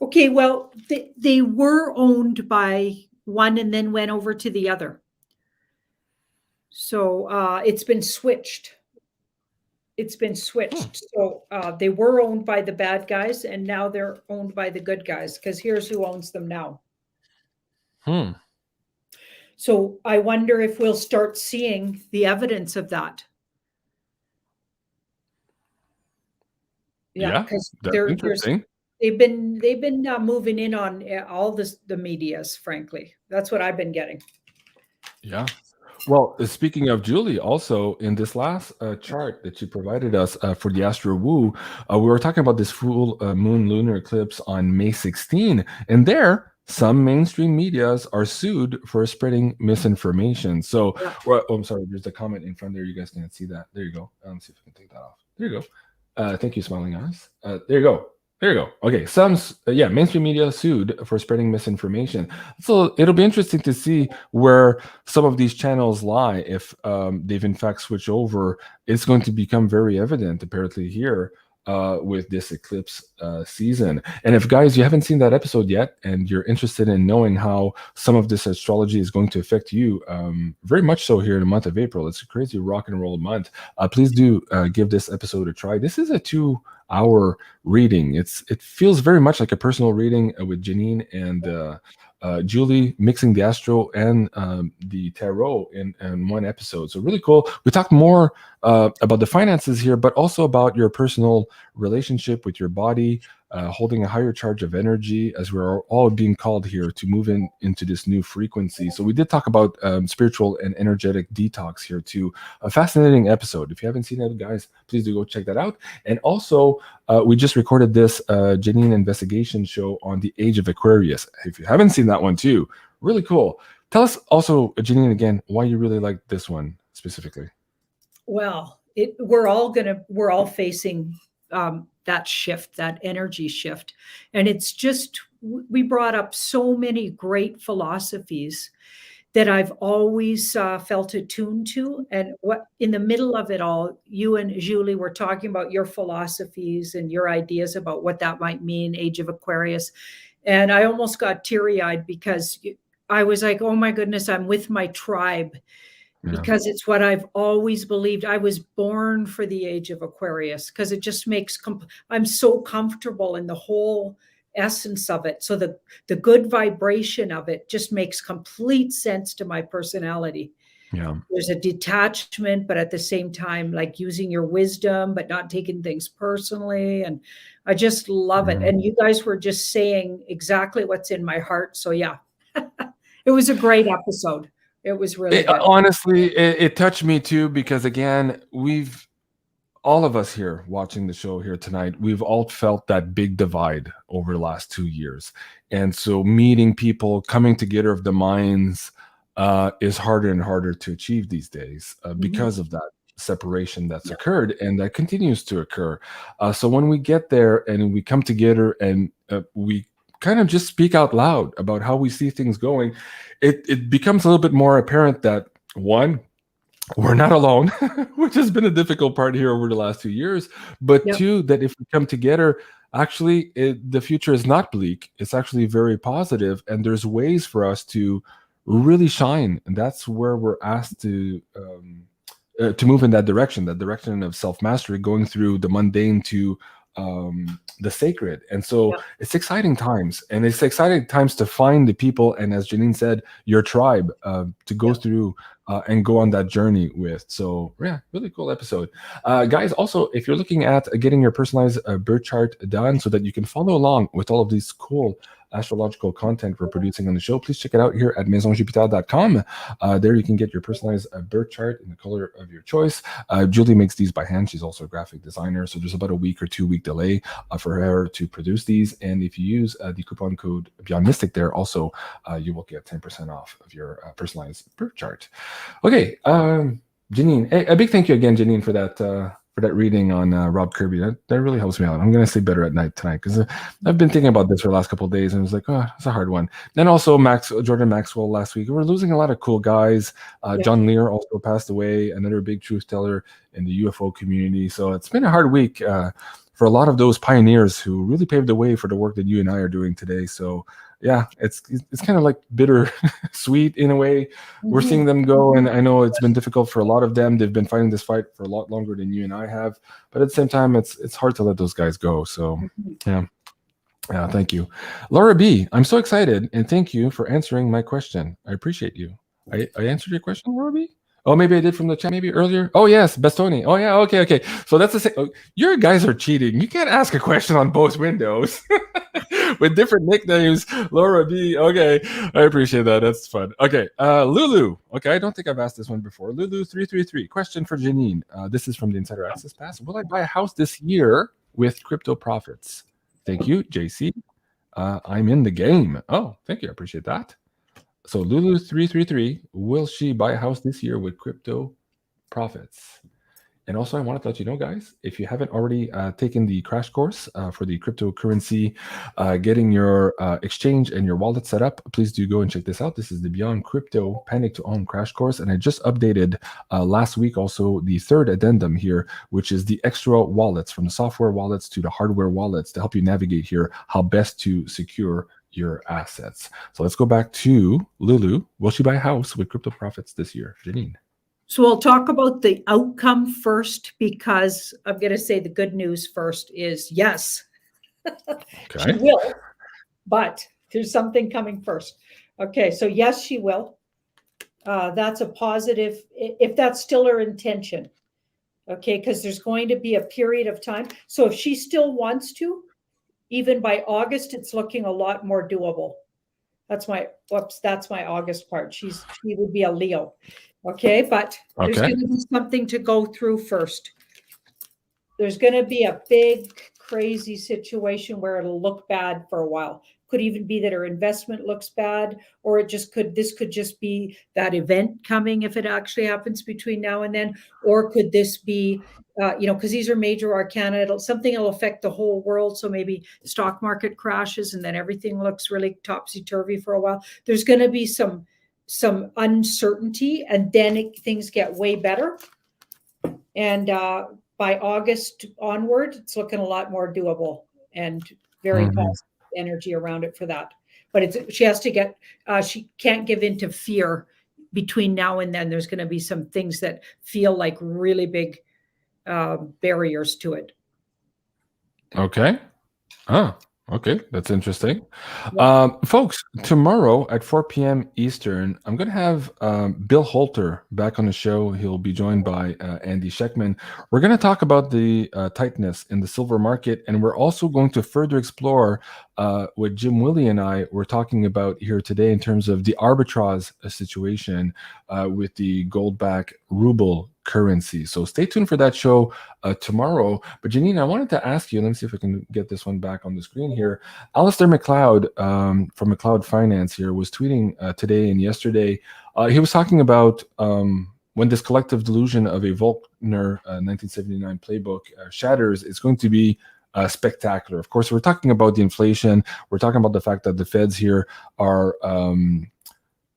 Okay. Well, they were owned by one and then went over to the other. So it's been switched. So they were owned by the bad guys, and now they're owned by the good guys, because here's who owns them now. So I wonder if we'll start seeing the evidence of that. Yeah, because they're interesting. They've been moving in on all the medias, frankly. That's what I've been getting. Yeah. Well, speaking of Julie, also in this last chart that you provided us for the Astral Woo, we were talking about this full moon lunar eclipse on May 16, and there some mainstream medias are sued for spreading misinformation. So, I'm sorry, there's a comment in front there. You guys can't see that. There you go. Let's see if I can take that off. There you go. Thank you, smiling eyes. There you go. There you go. Okay, mainstream media sued for spreading misinformation. So it'll be interesting to see where some of these channels lie. If they've in fact switched over, it's going to become very evident, apparently here, with this eclipse season. And if, guys, you haven't seen that episode yet and you're interested in knowing how some of this astrology is going to affect you, very much so here in the month of April, it's a crazy rock and roll month, please do give this episode a try. This is a 2-hour reading. It feels very much like a personal reading with Janine and Julie, mixing the Astral and the Tarot in one episode. So really cool. We talk more about the finances here, but also about your personal relationship with your body, holding a higher charge of energy, as we're all being called here to move into this new frequency. So we did talk about spiritual and energetic detox here too. A fascinating episode. If you haven't seen it, guys, please do go check that out. And also, we just recorded this Janine investigation show on the age of Aquarius. If you haven't seen that one too, really cool. Tell us also, Janine, again, why you really like this one specifically. Well, we're all facing that shift, that energy shift. And it's just, we brought up so many great philosophies that I've always felt attuned to. And what in the middle of it all, you and Julie were talking about your philosophies and your ideas about what that might mean, age of Aquarius. And I almost got teary-eyed because I was like, oh my goodness, I'm with my tribe. Because it's what I've always believed. I was born for the age of Aquarius because it just makes, I'm so comfortable in the whole essence of it. So the good vibration of it just makes complete sense to my personality. Yeah. There's a detachment, but at the same time, like using your wisdom, but not taking things personally. And I just love it. And you guys were just saying exactly what's in my heart. So yeah, it was a great episode. It was really good. Honestly, it touched me too, because again, all of us here watching the show here tonight, we've all felt that big divide over the last 2 years. And so meeting people, coming together of the minds is harder and harder to achieve these days because of that separation that's occurred and that continues to occur. So when we get there and we come together and we kind of just speak out loud about how we see things going, it becomes a little bit more apparent that, one, we're not alone, which has been a difficult part here over the last 2 years, but two, that if we come together, actually the future is not bleak. It's actually very positive, and there's ways for us to really shine, and that's where we're asked to move in that direction of self-mastery, going through the mundane to the sacred. And so it's exciting times, and it's exciting times to find the people, and as Janine said, your tribe to go through and go on that journey with. So yeah, really cool episode. Guys, also, if you're looking at getting your personalized birth chart done so that you can follow along with all of these cool astrological content we're producing on the show, please check it out here at maisonjupiter.com. There you can get your personalized birth chart in the color of your choice. Julie makes these by hand. She's also a graphic designer, so there's about a week or 2 week delay for her to produce these. And if you use the coupon code BeyondMystic there, also you will get 10% off of your personalized birth chart. Okay, Janine, a big thank you again, Janine, for that reading on Rob Kirby. That really helps me out. I'm going to sleep better at night tonight, because I've been thinking about this for the last couple of days, and I was like, oh, it's a hard one. Then also Jordan Maxwell last week. We're losing a lot of cool guys. John Lear also passed away, another big truth teller in the UFO community. So it's been a hard week for a lot of those pioneers who really paved the way for the work that you and I are doing today. So yeah, it's kind of like bitter sweet in a way. We're seeing them go, and I know it's been difficult for a lot of them. They've been fighting this fight for a lot longer than you and I have, but at the same time, it's hard to let those guys go. So yeah, thank you, Laura B. I'm so excited, and thank you for answering my question. I appreciate you. I answered your question, Laura B. Oh, maybe I did from the chat, maybe earlier. Oh, yes, Bastoni. Oh, yeah, okay. So that's the same. Oh, your guys are cheating. You can't ask a question on both windows with different nicknames. Laura B. Okay, I appreciate that. That's fun. Okay, Lulu. Okay, I don't think I've asked this one before. Lulu333. Question for Janine. This is from the Insider Access Pass. Will I buy a house this year with crypto profits? Thank you, JC. I'm in the game. Oh, thank you. I appreciate that. So Lulu333, will she buy a house this year with crypto profits? And also, I wanted to let you know, guys, if you haven't already taken the crash course for the cryptocurrency, getting your exchange and your wallet set up, please do go and check this out. This is the Beyond Crypto Panic to Own crash course. And I just updated last week also the third addendum here, which is the extra wallets, from the software wallets to the hardware wallets, to help you navigate here how best to secure your assets. So let's go back to Lulu. Will she buy a house with crypto profits this year? Janine. So we'll talk about the outcome first, because I'm going to say the good news first is yes. Okay. She will, but there's something coming first. Okay, so yes, she will. That's a positive, if that's still her intention. Okay, because there's going to be a period of time. So if she still wants to, even by August, it's looking a lot more doable. That's my August part. She would be a Leo. Okay, but there's going to be something to go through first. There's going to be a big, crazy situation where it'll look bad for a while. Could even be that her investment looks bad, or this could just be that event coming if it actually happens between now and then, or could this be, because these are major arcana, something will affect the whole world. So maybe the stock market crashes and then everything looks really topsy-turvy for a while. There's going to be some uncertainty, and then things get way better. And by August onward, it's looking a lot more doable and very positive energy around it for that. But she has to get, she can't give into fear between now and then. There's going to be some things that feel like really big barriers to it. Okay. Okay, that's interesting. Folks, tomorrow at 4 p.m. Eastern, I'm going to have Bill Holter back on the show. He'll be joined by Andy Sheckman. We're going to talk about the tightness in the silver market, and we're also going to further explore what Jim Willie and I were talking about here today in terms of the arbitrage situation with the gold-backed ruble currency. So stay tuned for that show tomorrow. But Janine, I wanted to ask you, let me see if I can get this one back on the screen here. Alistair McLeod from McLeod Finance here was tweeting today and yesterday. He was talking about when this collective delusion of a Volkner 1979 playbook shatters, it's going to be spectacular. Of course, we're talking about the inflation. We're talking about the fact that the feds here are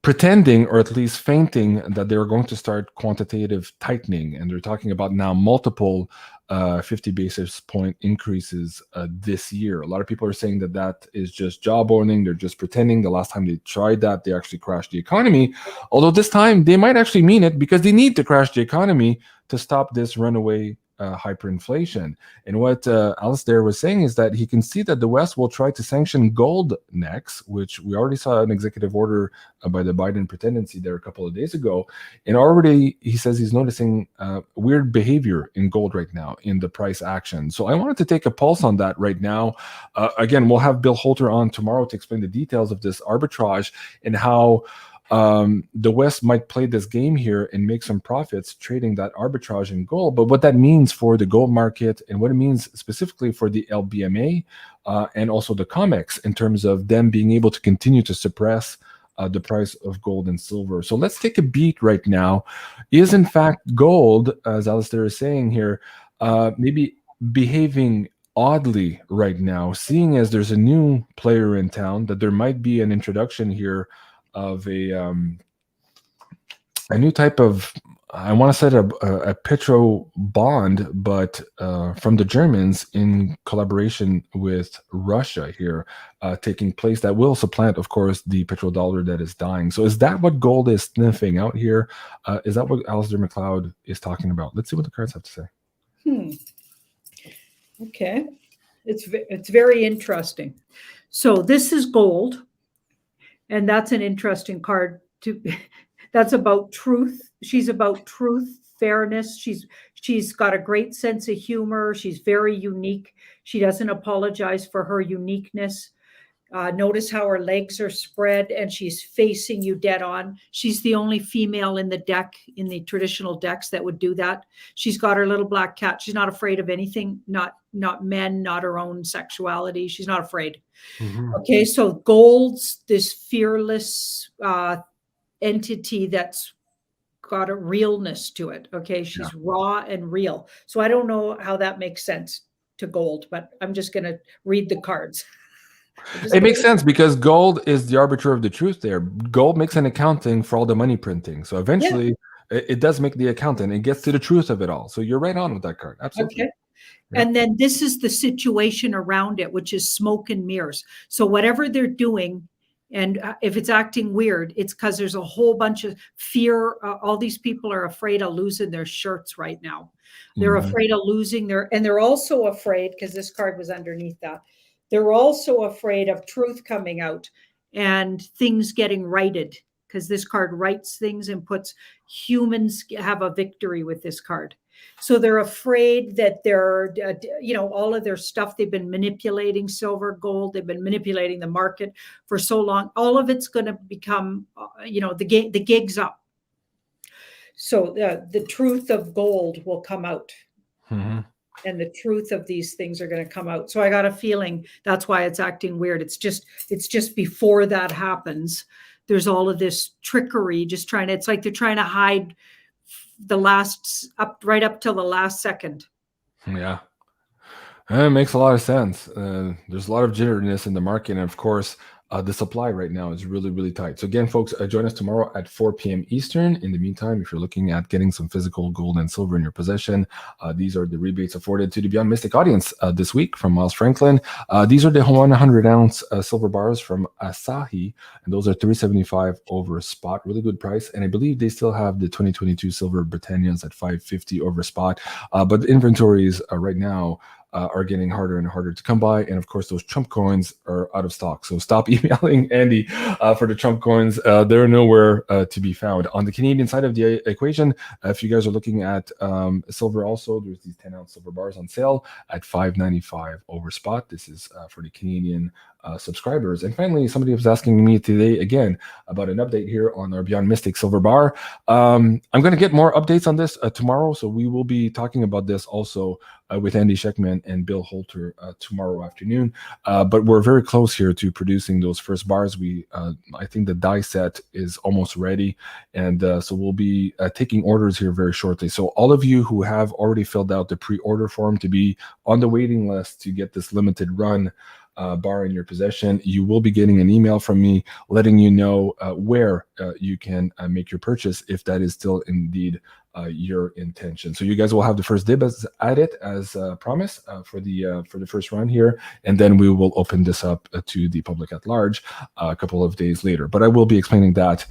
pretending, or at least fainting, that they're going to start quantitative tightening. And they're talking about now multiple 50 basis point increases this year. A lot of people are saying that that is just jawboning. They're just pretending. The last time they tried that, they actually crashed the economy. Although this time they might actually mean it, because they need to crash the economy to stop this runaway hyperinflation. And what Alistair was saying is that he can see that the West will try to sanction gold next, which we already saw an executive order by the Biden presidency there a couple of days ago. And already he says he's noticing weird behavior in gold right now in the price action. So I wanted to take a pulse on that right now. Again, we'll have Bill Holter on tomorrow to explain the details of this arbitrage and how the West might play this game here and make some profits trading that arbitrage in gold. But what that means for the gold market, and what it means specifically for the LBMA and also the COMEX, in terms of them being able to continue to suppress the price of gold and silver. So let's take a beat right now. Is in fact gold, as Alistair is saying here, maybe behaving oddly right now, seeing as there's a new player in town, that there might be an introduction here of a new type of, I want to say a petro bond, but from the Germans in collaboration with Russia here taking place, that will supplant, of course, the petrodollar that is dying. So is that what gold is sniffing out here? Is that what Alistair McLeod is talking about? Let's see what the cards have to say. Okay. It's very interesting. So this is gold. And that's an interesting card to. That's about truth. She's about truth, fairness. She's got a great sense of humor. She's very unique. She doesn't apologize for her uniqueness. Notice how her legs are spread and she's facing you dead on. She's the only female in the deck, in the traditional decks, that would do that. She's got her little black cat. She's not afraid of anything, not men, not her own sexuality. She's not afraid. Mm-hmm. Okay, so gold's this fearless entity that's got a realness to it. Okay. She's raw and real. So I don't know how that makes sense to gold, but I'm just going to read the cards. It makes sense because gold is the arbiter of the truth there. Gold makes an accounting for all the money printing. So eventually it does make the accounting. It gets to the truth of it all. So you're right on with that card. Absolutely. Okay. And then this is the situation around it, which is smoke and mirrors. So whatever they're doing, and if it's acting weird, it's because there's a whole bunch of fear. All these people are afraid of losing their shirts right now. They're afraid of losing and they're also afraid, because this card was underneath that, they're also afraid of truth coming out and things getting righted, because this card writes things and puts humans have a victory with this card. So they're afraid that they're, all of their stuff, they've been manipulating silver, gold, they've been manipulating the market for so long. All of it's going to become, the gig's up. So the truth of gold will come out. Mm-hmm. And the truth of these things are going to come out. So I got a feeling that's why it's acting weird. It's just before that happens, there's all of this trickery, it's like they're trying to hide right up till the last second. Yeah. It makes a lot of sense. There's a lot of jitteriness in the market. And of course, the supply right now is really, really tight. So again, folks, join us tomorrow at 4 p.m. Eastern. In the meantime, if you're looking at getting some physical gold and silver in your possession, these are the rebates afforded to the Beyond Mystic audience this week from Miles Franklin. These are the 100-ounce silver bars from Asahi, and those are $375 over spot. Really good price. And I believe they still have the 2022 silver Britannias at $550 over spot. But the inventories right now are getting harder and harder to come by. And of course, those Trump coins are out of stock. So stop emailing Andy for the Trump coins. They're nowhere to be found. On the Canadian side of the equation, if you guys are looking at silver also, there's these 10-ounce silver bars on sale at $595 over spot. This is for the Canadian subscribers. And finally, somebody was asking me today again about an update here on our Beyond Mystic silver bar. I'm going to get more updates on this tomorrow. So we will be talking about this also with Andy Sheckman and Bill Holter tomorrow afternoon. But we're very close here to producing those first bars. I think the die set is almost ready. And so we'll be taking orders here very shortly. So all of you who have already filled out the pre-order form to be on the waiting list to get this limited run bar in your possession, you will be getting an email from me letting you know where you can make your purchase if that is still indeed your intention. So you guys will have the first dibs at it as promised for the first run here, and then we will open this up to the public at large a couple of days later. But I will be explaining that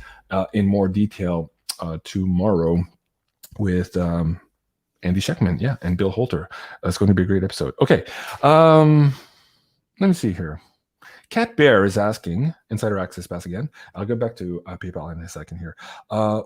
in more detail tomorrow with Andy Sheckman, and Bill Holter. It's going to be a great episode. Okay. Let me see here. Cat Bear is asking, Insider Access Pass again. I'll go back to PayPal in a second here.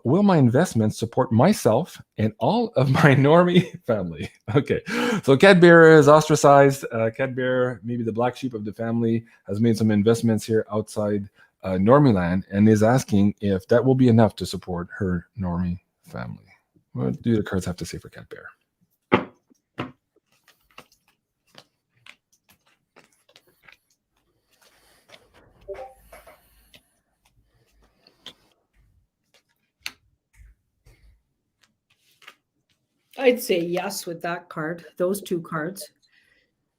Will my investments support myself and all of my normie family? Okay, so Cat Bear is ostracized. Cat Bear, maybe the black sheep of the family, has made some investments here outside normie land and is asking if that will be enough to support her normie family. What do the cards have to say for Cat Bear? I'd say yes with that card, those two cards.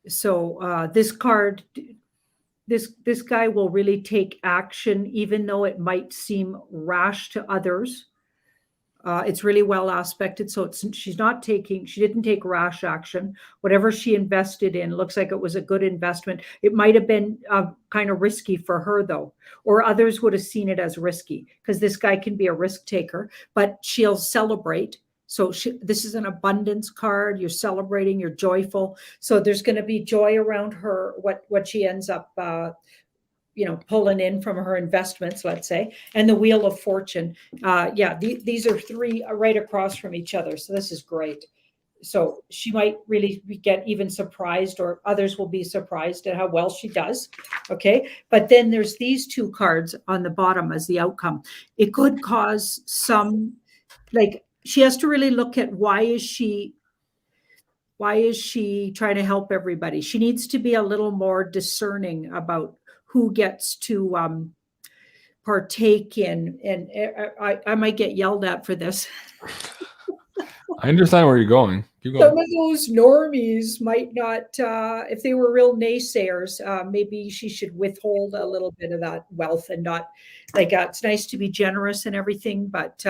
So this card, this guy will really take action, even though it might seem rash to others. It's really well aspected. So she didn't take rash action. Whatever she invested in looks like it was a good investment. It might have been kind of risky for her though, or others would have seen it as risky, because this guy can be a risk taker, but she'll celebrate. So this is an abundance card. You're celebrating, you're joyful. So there's going to be joy around her, what she ends up, pulling in from her investments, let's say. And the Wheel of Fortune. These are three right across from each other. So this is great. So she might really get even surprised, or others will be surprised at how well she does. Okay. But then there's these two cards on the bottom as the outcome. It could cause some, she has to really look at why is she trying to help everybody. She needs to be a little more discerning about who gets to partake in, and I might get yelled at for this. I understand where you're going. Keep Some going. of those normies might not, if they were real naysayers, maybe she should withhold a little bit of that wealth and not, like, it's nice to be generous and everything, but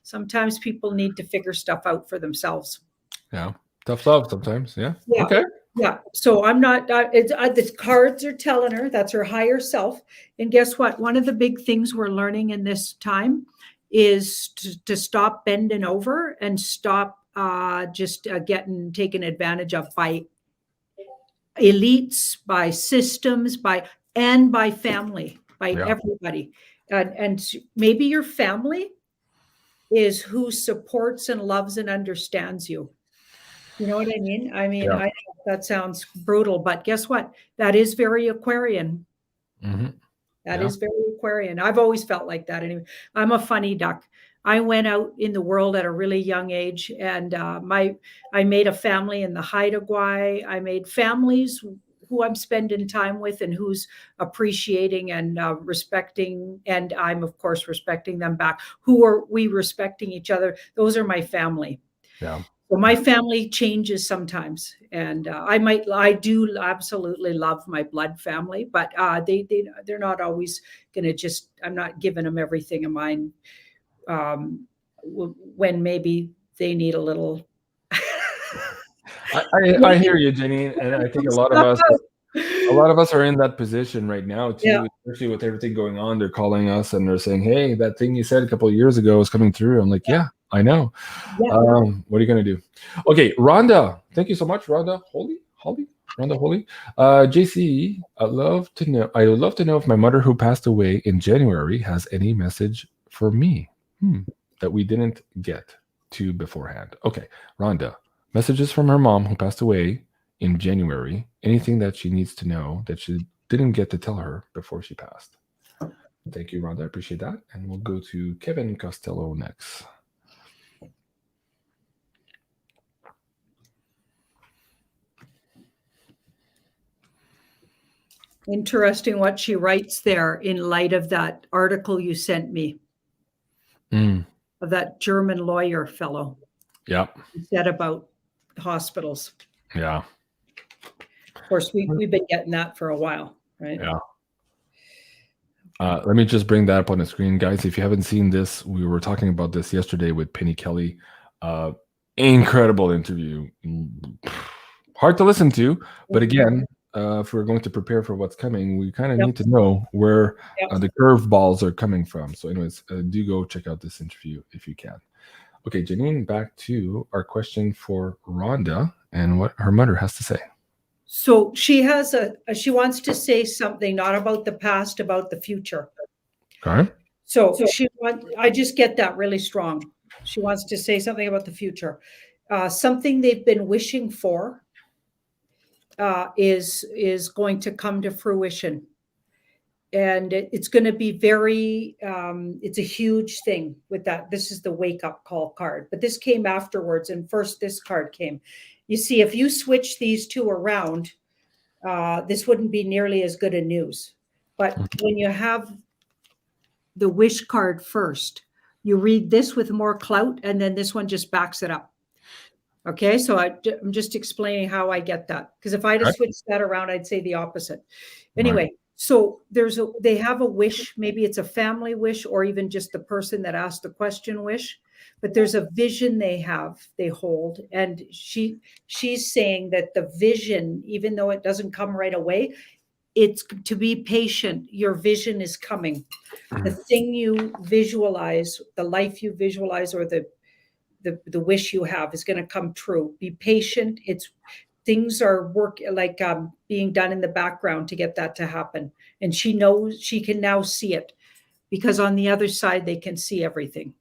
sometimes people need to figure stuff out for themselves. Yeah. Tough love sometimes. Yeah. Yeah. Okay. Yeah. So I'm not, the cards are telling her that's her higher self. And guess what? One of the big things we're learning in this time is to stop bending over and stop just getting taken advantage of by elites, by systems, by family, by everybody. And maybe your family is who supports and loves and understands you. You know what I mean? I mean, I know that sounds brutal, but guess what? That is very Aquarian. That is very Aquarian. I've always felt like that. Anyway, I'm a funny duck. I went out in the world at a really young age, and I made a family in the Haida Gwaii. I made families who I'm spending time with and who's appreciating and respecting, and I'm of course respecting them back. Who are we respecting each other? Those are my family. Yeah. So my family changes sometimes, and I do absolutely love my blood family, but they're not always going to just. I'm not giving them everything of mine when maybe they need a little. I hear you, Janine, and I think a lot of us are in that position right now too, especially with everything going on. They're calling us and they're saying, "Hey, that thing you said a couple of years ago is coming through." I'm like, "Yeah, I know." Yeah. What are you gonna do? Okay, Rhonda, thank you so much, Rhonda Rhonda Holy. JC, I would love to know if my mother who passed away in January has any message for me that we didn't get to beforehand. Okay, Rhonda, messages from her mom who passed away in January. Anything that she needs to know that she didn't get to tell her before she passed. Thank you, Rhonda. I appreciate that. And we'll go to Kevin Costello next. Interesting what she writes there in light of that article you sent me of that German lawyer fellow. Yeah. He said about hospitals. Yeah. Of course, we've been getting that for a while, right? Yeah. Let me just bring that up on the screen, guys. If you haven't seen this, we were talking about this yesterday with Penny Kelly. Incredible interview. Hard to listen to, but again, if we're going to prepare for what's coming, we kind of need to know where the curveballs are coming from. So anyways, do go check out this interview if you can. Okay, Janine, back to our question for Rhonda and what her mother has to say. So she wants to say something, not about the past, about the future. Okay. So I just get that really strong. She wants to say something about the future. Something they've been wishing for is going to come to fruition. And it's going to be very, it's a huge thing with that. This is the wake up call card, but this came afterwards. And first this card came. You see, if you switch these two around, this wouldn't be nearly as good a news. But when you have the wish card first, you read this with more clout, and then this one just backs it up. Okay, so I'm just explaining how I get that. Because if I had switched that around, I'd say the opposite. Anyway, so they have a wish. Maybe it's a family wish, or even just the person that asked the question wish. But there's a vision they hold. And she's saying that the vision, even though it doesn't come right away, it's to be patient. Your vision is coming. The thing you visualize, the life you visualize, or the wish you have is going to come true. Be patient. Things are being done in the background to get that to happen. And she knows she can now see it because on the other side, they can see everything.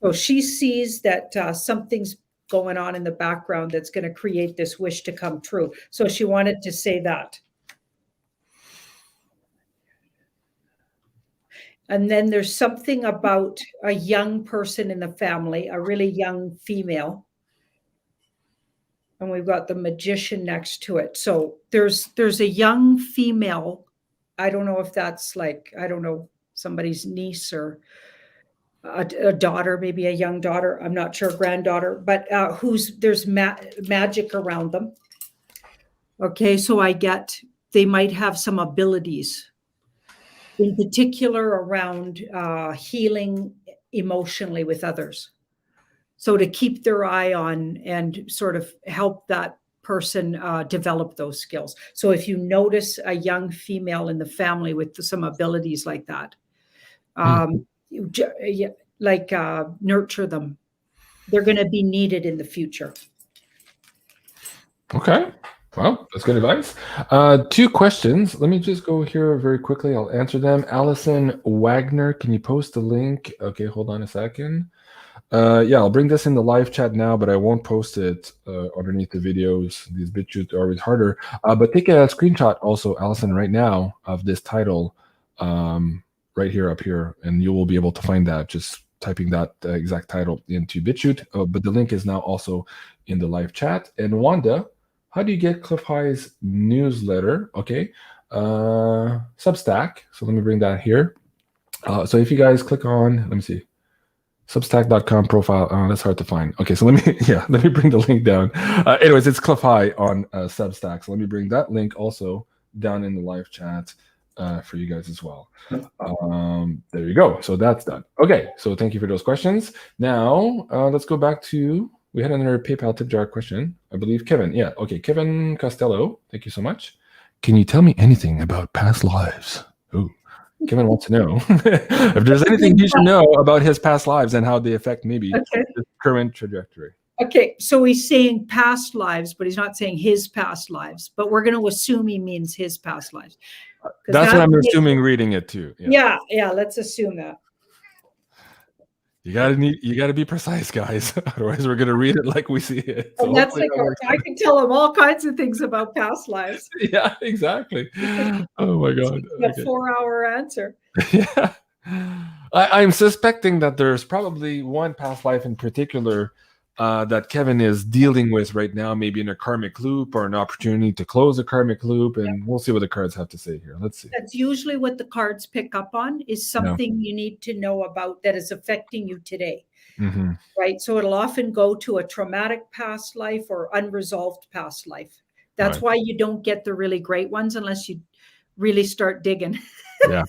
So she sees that something's going on in the background that's going to create this wish to come true. So she wanted to say that. And then there's something about a young person in the family, a really young female. And we've got the magician next to it. So there's a young female. I don't know if that's I don't know somebody's niece or a daughter, maybe a young daughter, I'm not sure, granddaughter, but there's magic around them. Okay, so they might have some abilities, in particular around healing emotionally with others. So to keep their eye on and sort of help that person develop those skills. So if you notice a young female in the family with some abilities like that, nurture them. They're going to be needed in the future. Okay. Well, that's good advice. 2 questions. Let me just go here very quickly. I'll answer them. Allison Wagner, can you post the link? Okay, hold on a second. Yeah, I'll bring this in the live chat now, but I won't post it underneath the videos. These BitChutes are always harder. But take a screenshot also, Allison, right now of this title right here up here, and you will be able to find that just typing that exact title into BitChute. But the link is now also in the live chat. And Wanda, how do you get Cliff High's newsletter? Okay, Substack. So let me bring that here. So if you guys click on, let me see, Substack.com profile. That's hard to find. Okay, so let me bring the link down. Anyways, it's Cliff High on Substack. So let me bring that link also down in the live chat for you guys as well. There you go. So that's done. Okay, so thank you for those questions. Now let's go back to, we had another PayPal tip jar question. I believe Kevin. Yeah, okay, Kevin Costello. Thank you so much. Can you tell me anything about past lives? Ooh. Kevin wants to know if there's anything he should know about his past lives and how they affect maybe his current trajectory. Okay, so he's saying past lives, but he's not saying his past lives. But we're going to assume he means his past lives. That's what I'm assuming reading it too. Yeah, let's assume that. You gotta be precise, guys. Otherwise, we're gonna read it like we see it. So that's like I can tell him all kinds of things about past lives. Yeah, exactly. Oh my God. A 4-hour answer. Yeah. I'm suspecting that there's probably one past life in particular that Kevin is dealing with right now, maybe in a karmic loop or an opportunity to close a karmic loop, and we'll see what the cards have to say here. Let's see. That's usually what the cards pick up on, is something you need to know about that is affecting you today. Mm-hmm. Right? So it'll often go to a traumatic past life or unresolved past life. That's why you don't get the really great ones unless you really start digging. Yeah.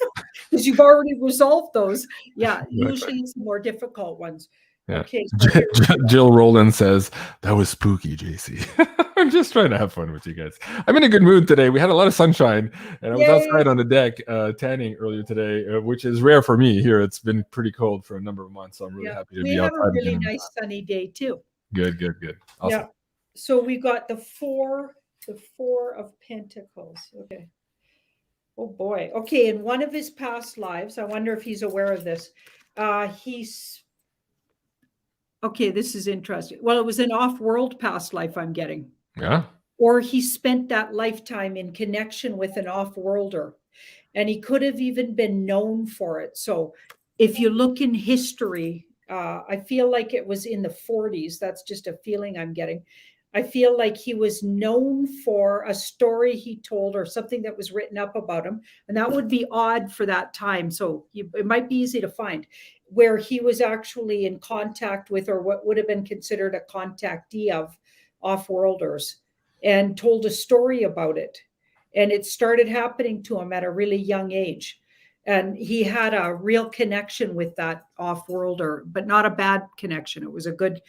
Because you've already resolved those. Yeah, usually it's the more difficult ones. Yeah. Okay. Jill Rowland says, that was spooky, JC. I'm just trying to have fun with you guys. I'm in a good mood today. We had a lot of sunshine, and I was outside on the deck tanning earlier today, which is rare for me here. It's been pretty cold for a number of months, so I'm really happy to be outside. We have a really nice sunny day too. Good. Awesome. Yeah. So we got the four of Pentacles. Okay. Oh boy. Okay. In one of his past lives, I wonder if he's aware of this. Okay, this is interesting. Well, it was an off-world past life I'm getting. Yeah. Or he spent that lifetime in connection with an off-worlder. And he could have even been known for it. So if you look in history, I feel like it was in the 40s. That's just a feeling I'm getting. I feel like he was known for a story he told or something that was written up about him. And that would be odd for that time. So it might be easy to find, where he was actually in contact with, or what would have been considered a contactee of, off-worlders, and told a story about it. And it started happening to him at a really young age. And he had a real connection with that off-worlder, but not a bad connection. It was a good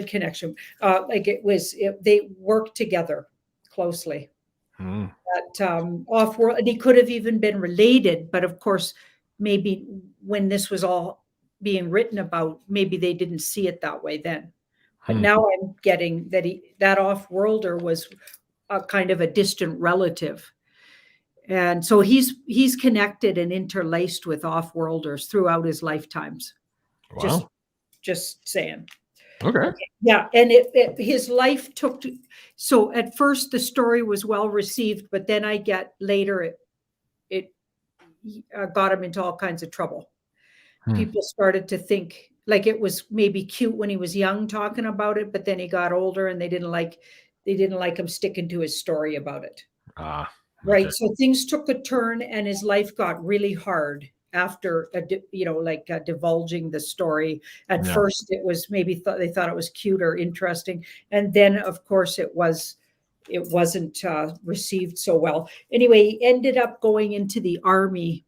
connection. They worked together closely. That off-world, and he could have even been related, but of course, maybe when this was all being written about, maybe they didn't see it that way then. But now I'm getting that off-worlder was a kind of a distant relative. And so he's connected and interlaced with off-worlders throughout his lifetimes. Wow. Just saying. Okay. Yeah. And his life so at first the story was well received, but then I get later it got him into all kinds of trouble. People started to think like it was maybe cute when he was young talking about it, but then he got older and they didn't like him sticking to his story about it. Okay. Right. So things took a turn and his life got really hard. after, divulging the story. At Yeah. first, it was maybe they thought it was cute or interesting, and then of course it wasn't received so well. Anyway, he ended up going into the Army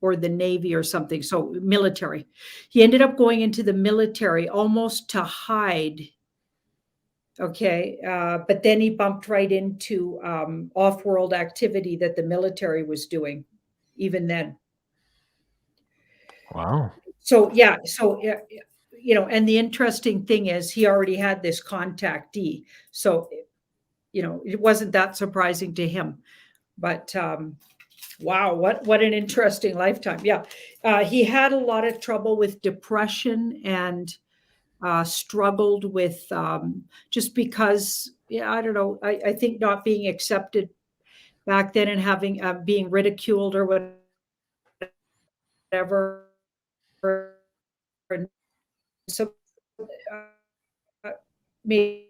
or the Navy or something, so military. He ended up going into the military almost to hide. Okay, but then he bumped right into off-world activity that the military was doing, even then. Wow. So yeah, and the interesting thing is he already had this contactee, so it wasn't that surprising to him. But wow, what an interesting lifetime. Yeah, he had a lot of trouble with depression and struggled with just because, I don't know, I think not being accepted back then and having being ridiculed or whatever. And so maybe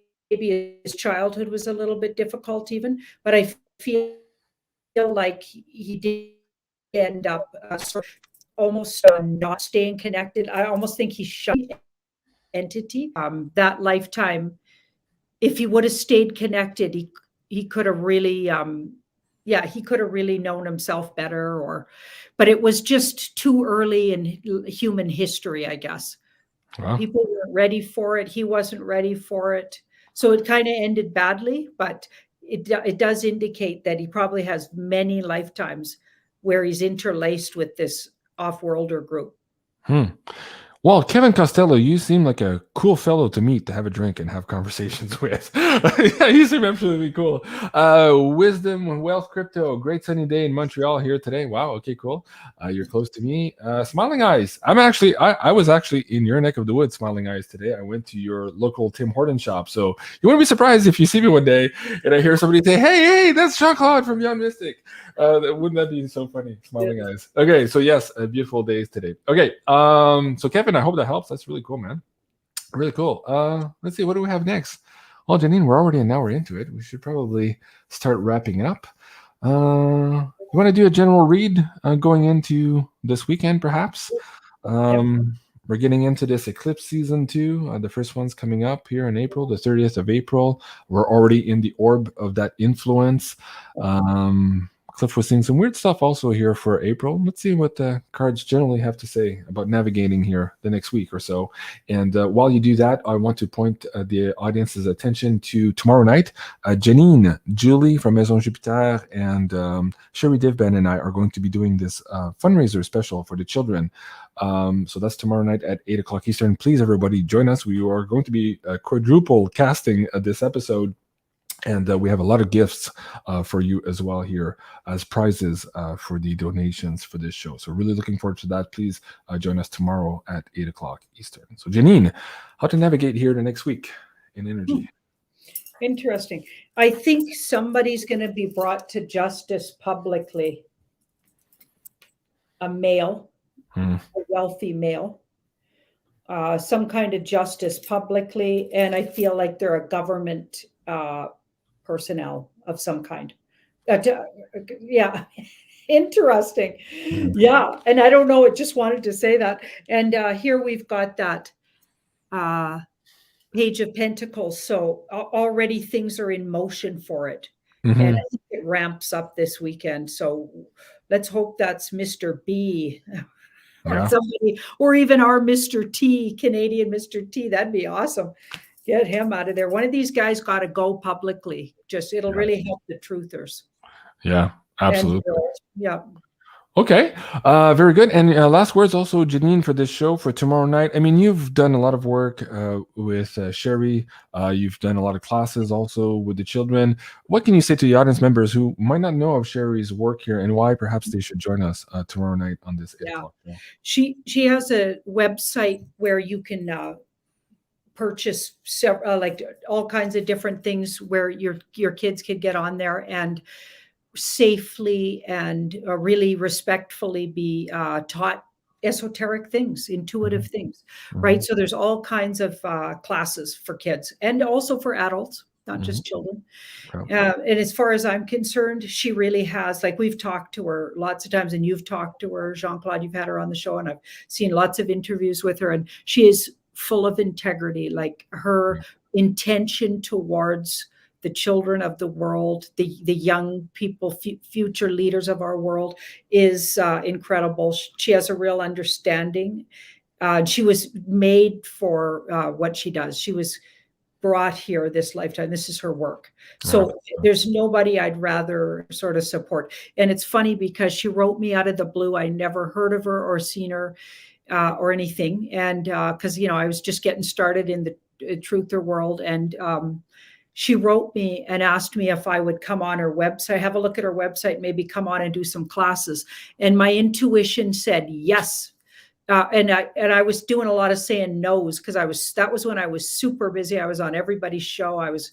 his childhood was a little bit difficult even, but I feel like he did end up sort of almost not staying connected. I almost think he shut entity that lifetime. If he would have stayed connected, he could have really he could have really known himself better, but it was just too early in human history, I guess. Wow. People weren't ready for it. He wasn't ready for it, so it kind of ended badly. But it does indicate that he probably has many lifetimes where he's interlaced with this off-worlder group. Well, Kevin Costello, you seem like a cool fellow to meet, to have a drink and have conversations with. Yeah, you seem absolutely cool. Wisdom, Wealth, Crypto, great sunny day in Montreal here today. Wow, okay, cool. You're close to me. Smiling Eyes. I was actually in your neck of the woods, Smiling Eyes, today. I went to your local Tim Hortons shop. So you wouldn't be surprised if you see me one day and I hear somebody say, hey, that's Jean-Claude from BeyondMystic. Wouldn't that be so funny? Smiling Eyes. Okay, so yes, beautiful days today. Okay, so Kevin, I hope that helps. That's really cool, man. Really cool. Let's see, what do we have next? Well, Janine, we're already an hour into it. We should probably start wrapping up. You want to do a general read going into this weekend, perhaps? We're getting into this eclipse season too. The first one's coming up here in April, the 30th of April. We're already in the orb of that influence. Cliff was seeing some weird stuff also here for April. Let's see what the cards generally have to say about navigating here the next week or so. And while you do that, I want to point the audience's attention to tomorrow night. Janine, Julie from Maison Jupiter, and Sherry Divben and I are going to be doing this fundraiser special for the children. So that's tomorrow night at 8 o'clock Eastern. Please, everybody, join us. We are going to be quadruple casting this episode. And we have a lot of gifts for you as well here as prizes for the donations for this show. So really looking forward to that. Please join us tomorrow at 8 o'clock Eastern. So Janine, how to navigate here the next week in energy? Interesting. I think somebody's going to be brought to justice publicly. A male, a wealthy male. Some kind of justice publicly. And I feel like they're a government personnel of some kind. Yeah, interesting. Yeah, and I don't know, I just wanted to say that. And here we've got that Page of Pentacles. So already things are in motion for it. And I think it ramps up this weekend. So let's hope that's Mr. B or somebody, or even our Mr. T, Canadian Mr. T. That'd be awesome. Get him out of there. One of these guys got to go publicly. It'll really help the truthers. Yeah, absolutely. And, Okay, very good. And last words also, Janine, for this show for tomorrow night. I mean, you've done a lot of work with Sherry. You've done a lot of classes also with the children. What can you say to the audience members who might not know of Sherry's work here and why perhaps they should join us tomorrow night on this 8 o'clock show? She has a website where you can purchase like all kinds of different things where your kids could get on there and safely and really respectfully be taught esoteric things, intuitive things, right? So there's all kinds of classes for kids and also for adults, not just children. Okay. And as far as I'm concerned, she really has, like, we've talked to her lots of times, and you've talked to her, Jean-Claude, you've had her on the show, and I've seen lots of interviews with her, and she is full of integrity. Like, her intention towards the children of the world, the young people, future leaders of our world, is incredible. She has a real understanding. She was made for what she does. She was brought here this lifetime. This is her work. So there's nobody I'd rather sort of support. And it's funny because she wrote me out of the blue. I never heard of her or seen her or anything. And because, I was just getting started in the truther world. And she wrote me and asked me if I would come on her website, have a look at her website, maybe come on and do some classes. And my intuition said yes. And I was doing a lot of saying no's because that was when I was super busy. I was on everybody's show. I was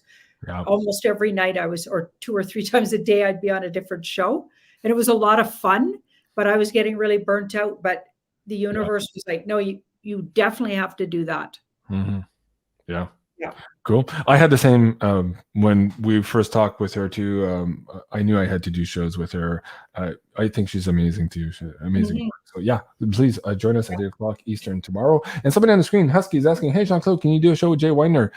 almost every night or 2 or 3 times a day, I'd be on a different show. And it was a lot of fun, but I was getting really burnt out. But the universe was like, no, you definitely have to do that. Mm-hmm. Yeah. Yeah. Cool. I had the same when we first talked with her too. I knew I had to do shows with her. I think she's amazing too. Amazing. Mm-hmm. So yeah, please join us at 8 o'clock Eastern tomorrow. And somebody on the screen, Husky, is asking, hey, Jean-Claude, can you do a show with Jay Weidner?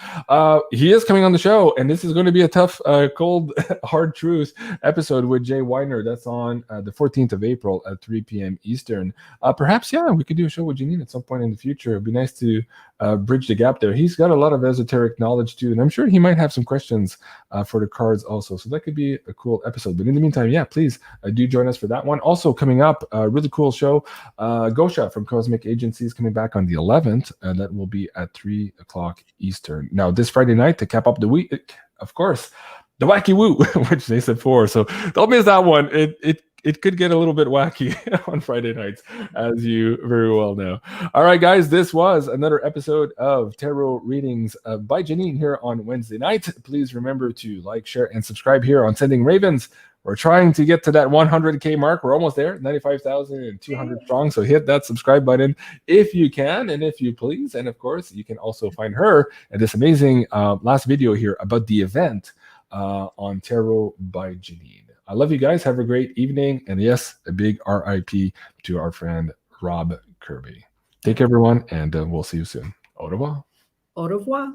He is coming on the show, and this is going to be a tough, cold, hard truth episode with Jay Weidner. That's on the 14th of April at 3 p.m. Eastern. Perhaps, we could do a show with Janine at some point in the future. It'd be nice to bridge the gap there. He's got a lot of esoteric knowledge too, and I'm sure he might have some questions for the cards also. So that could be a cool episode. But in the meantime, please do join us for that one. Also coming up, a really cool show. Gosha from Cosmic Agencies coming back on the 11th, and that will be at 3 o'clock Eastern. Now, this Friday night, to cap up the week, of course, the Wacky Woo, which they said 4. So don't miss that one. It could get a little bit wacky on Friday nights, as you very well know. All right, guys, this was another episode of Tarot Readings by Janine here on Wednesday night. Please remember to like, share, and subscribe here on Sending Ravens. We're trying to get to that 100K mark. We're almost there, 95,200 strong. So hit that subscribe button if you can and if you please. And of course, you can also find her at this amazing last video here about the event on Tarot by Janine. I love you guys. Have a great evening. And yes, a big RIP to our friend Rob Kirby. Take care, everyone, and we'll see you soon. Au revoir. Au revoir.